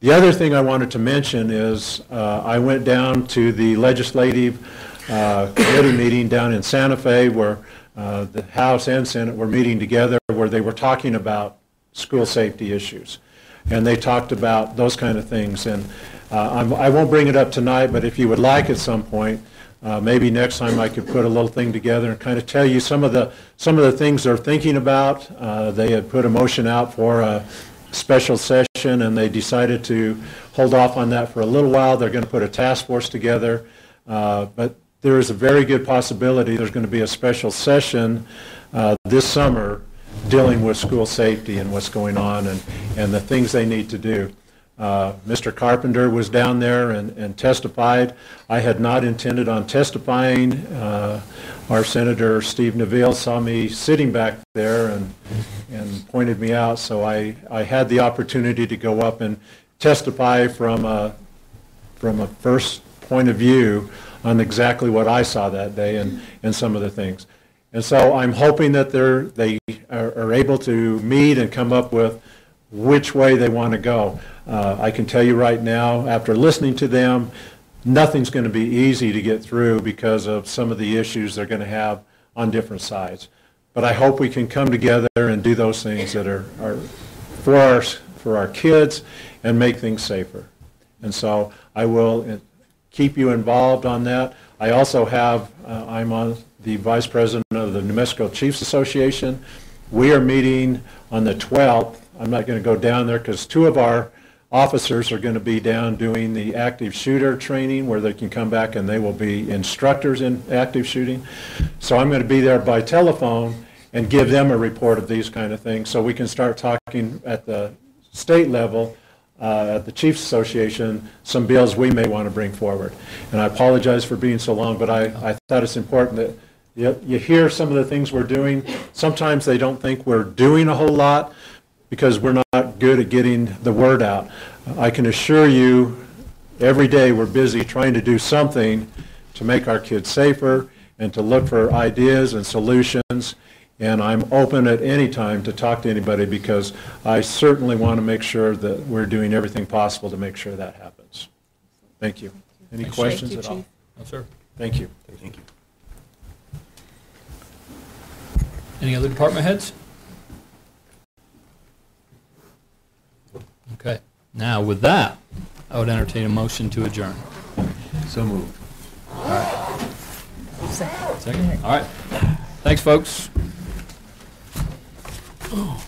[SPEAKER 15] The other thing I wanted to mention is I went down to the legislative committee meeting down in Santa Fe, where the House and Senate were meeting together, where they were talking about school safety issues. And they talked about those kind of things. And I won't bring it up tonight, but if you would like at some point, maybe next time I could put a little thing together and kind of tell you some of the things they're thinking about. They had put a motion out for a special session, and they decided to hold off on that for a little while. They're going to put a task force together, but there is a very good possibility there's going to be a special session this summer dealing with school safety and what's going on and the things they need to do. Mr. Carpenter was down there and testified. I had not intended on testifying. Our Senator Steve Neville saw me sitting back there and pointed me out, so I had the opportunity to go up and testify from a first point of view on exactly what I saw that day and some of the things. And so I'm hoping that they are able to meet and come up with which way they want to go. I can tell you right now, after listening to them, nothing's going to be easy to get through because of some of the issues they're going to have on different sides. But I hope we can come together and do those things that are for our kids and make things safer. And so I will keep you involved on that. I also have, I'm on the Vice President of the New Mexico Chiefs Association. We are meeting on the 12th. I'm not going to go down there because 2 of our officers are going to be down doing the active shooter training where they can come back and they will be instructors in active shooting. So I'm going to be there by telephone and give them a report of these kind of things so we can start talking at the state level, at the Chiefs Association, some bills we may want to bring forward. And I apologize for being so long, but I thought it's important that you hear some of the things we're doing. Sometimes they don't think we're doing a whole lot because we're not good at getting the word out. I can assure you, every day we're busy trying to do something to make our kids safer and to look for ideas and solutions. And I'm open at any time to talk to anybody because I certainly want to make sure that we're doing everything possible to make sure that happens. Thank you. Any questions at all?
[SPEAKER 3] No, sir.
[SPEAKER 15] Thank you.
[SPEAKER 7] Thank you.
[SPEAKER 3] Any other department heads? Okay. Now, with that, I would entertain a motion to adjourn.
[SPEAKER 14] So moved.
[SPEAKER 3] All right. Second? All right. Thanks, folks. Oh.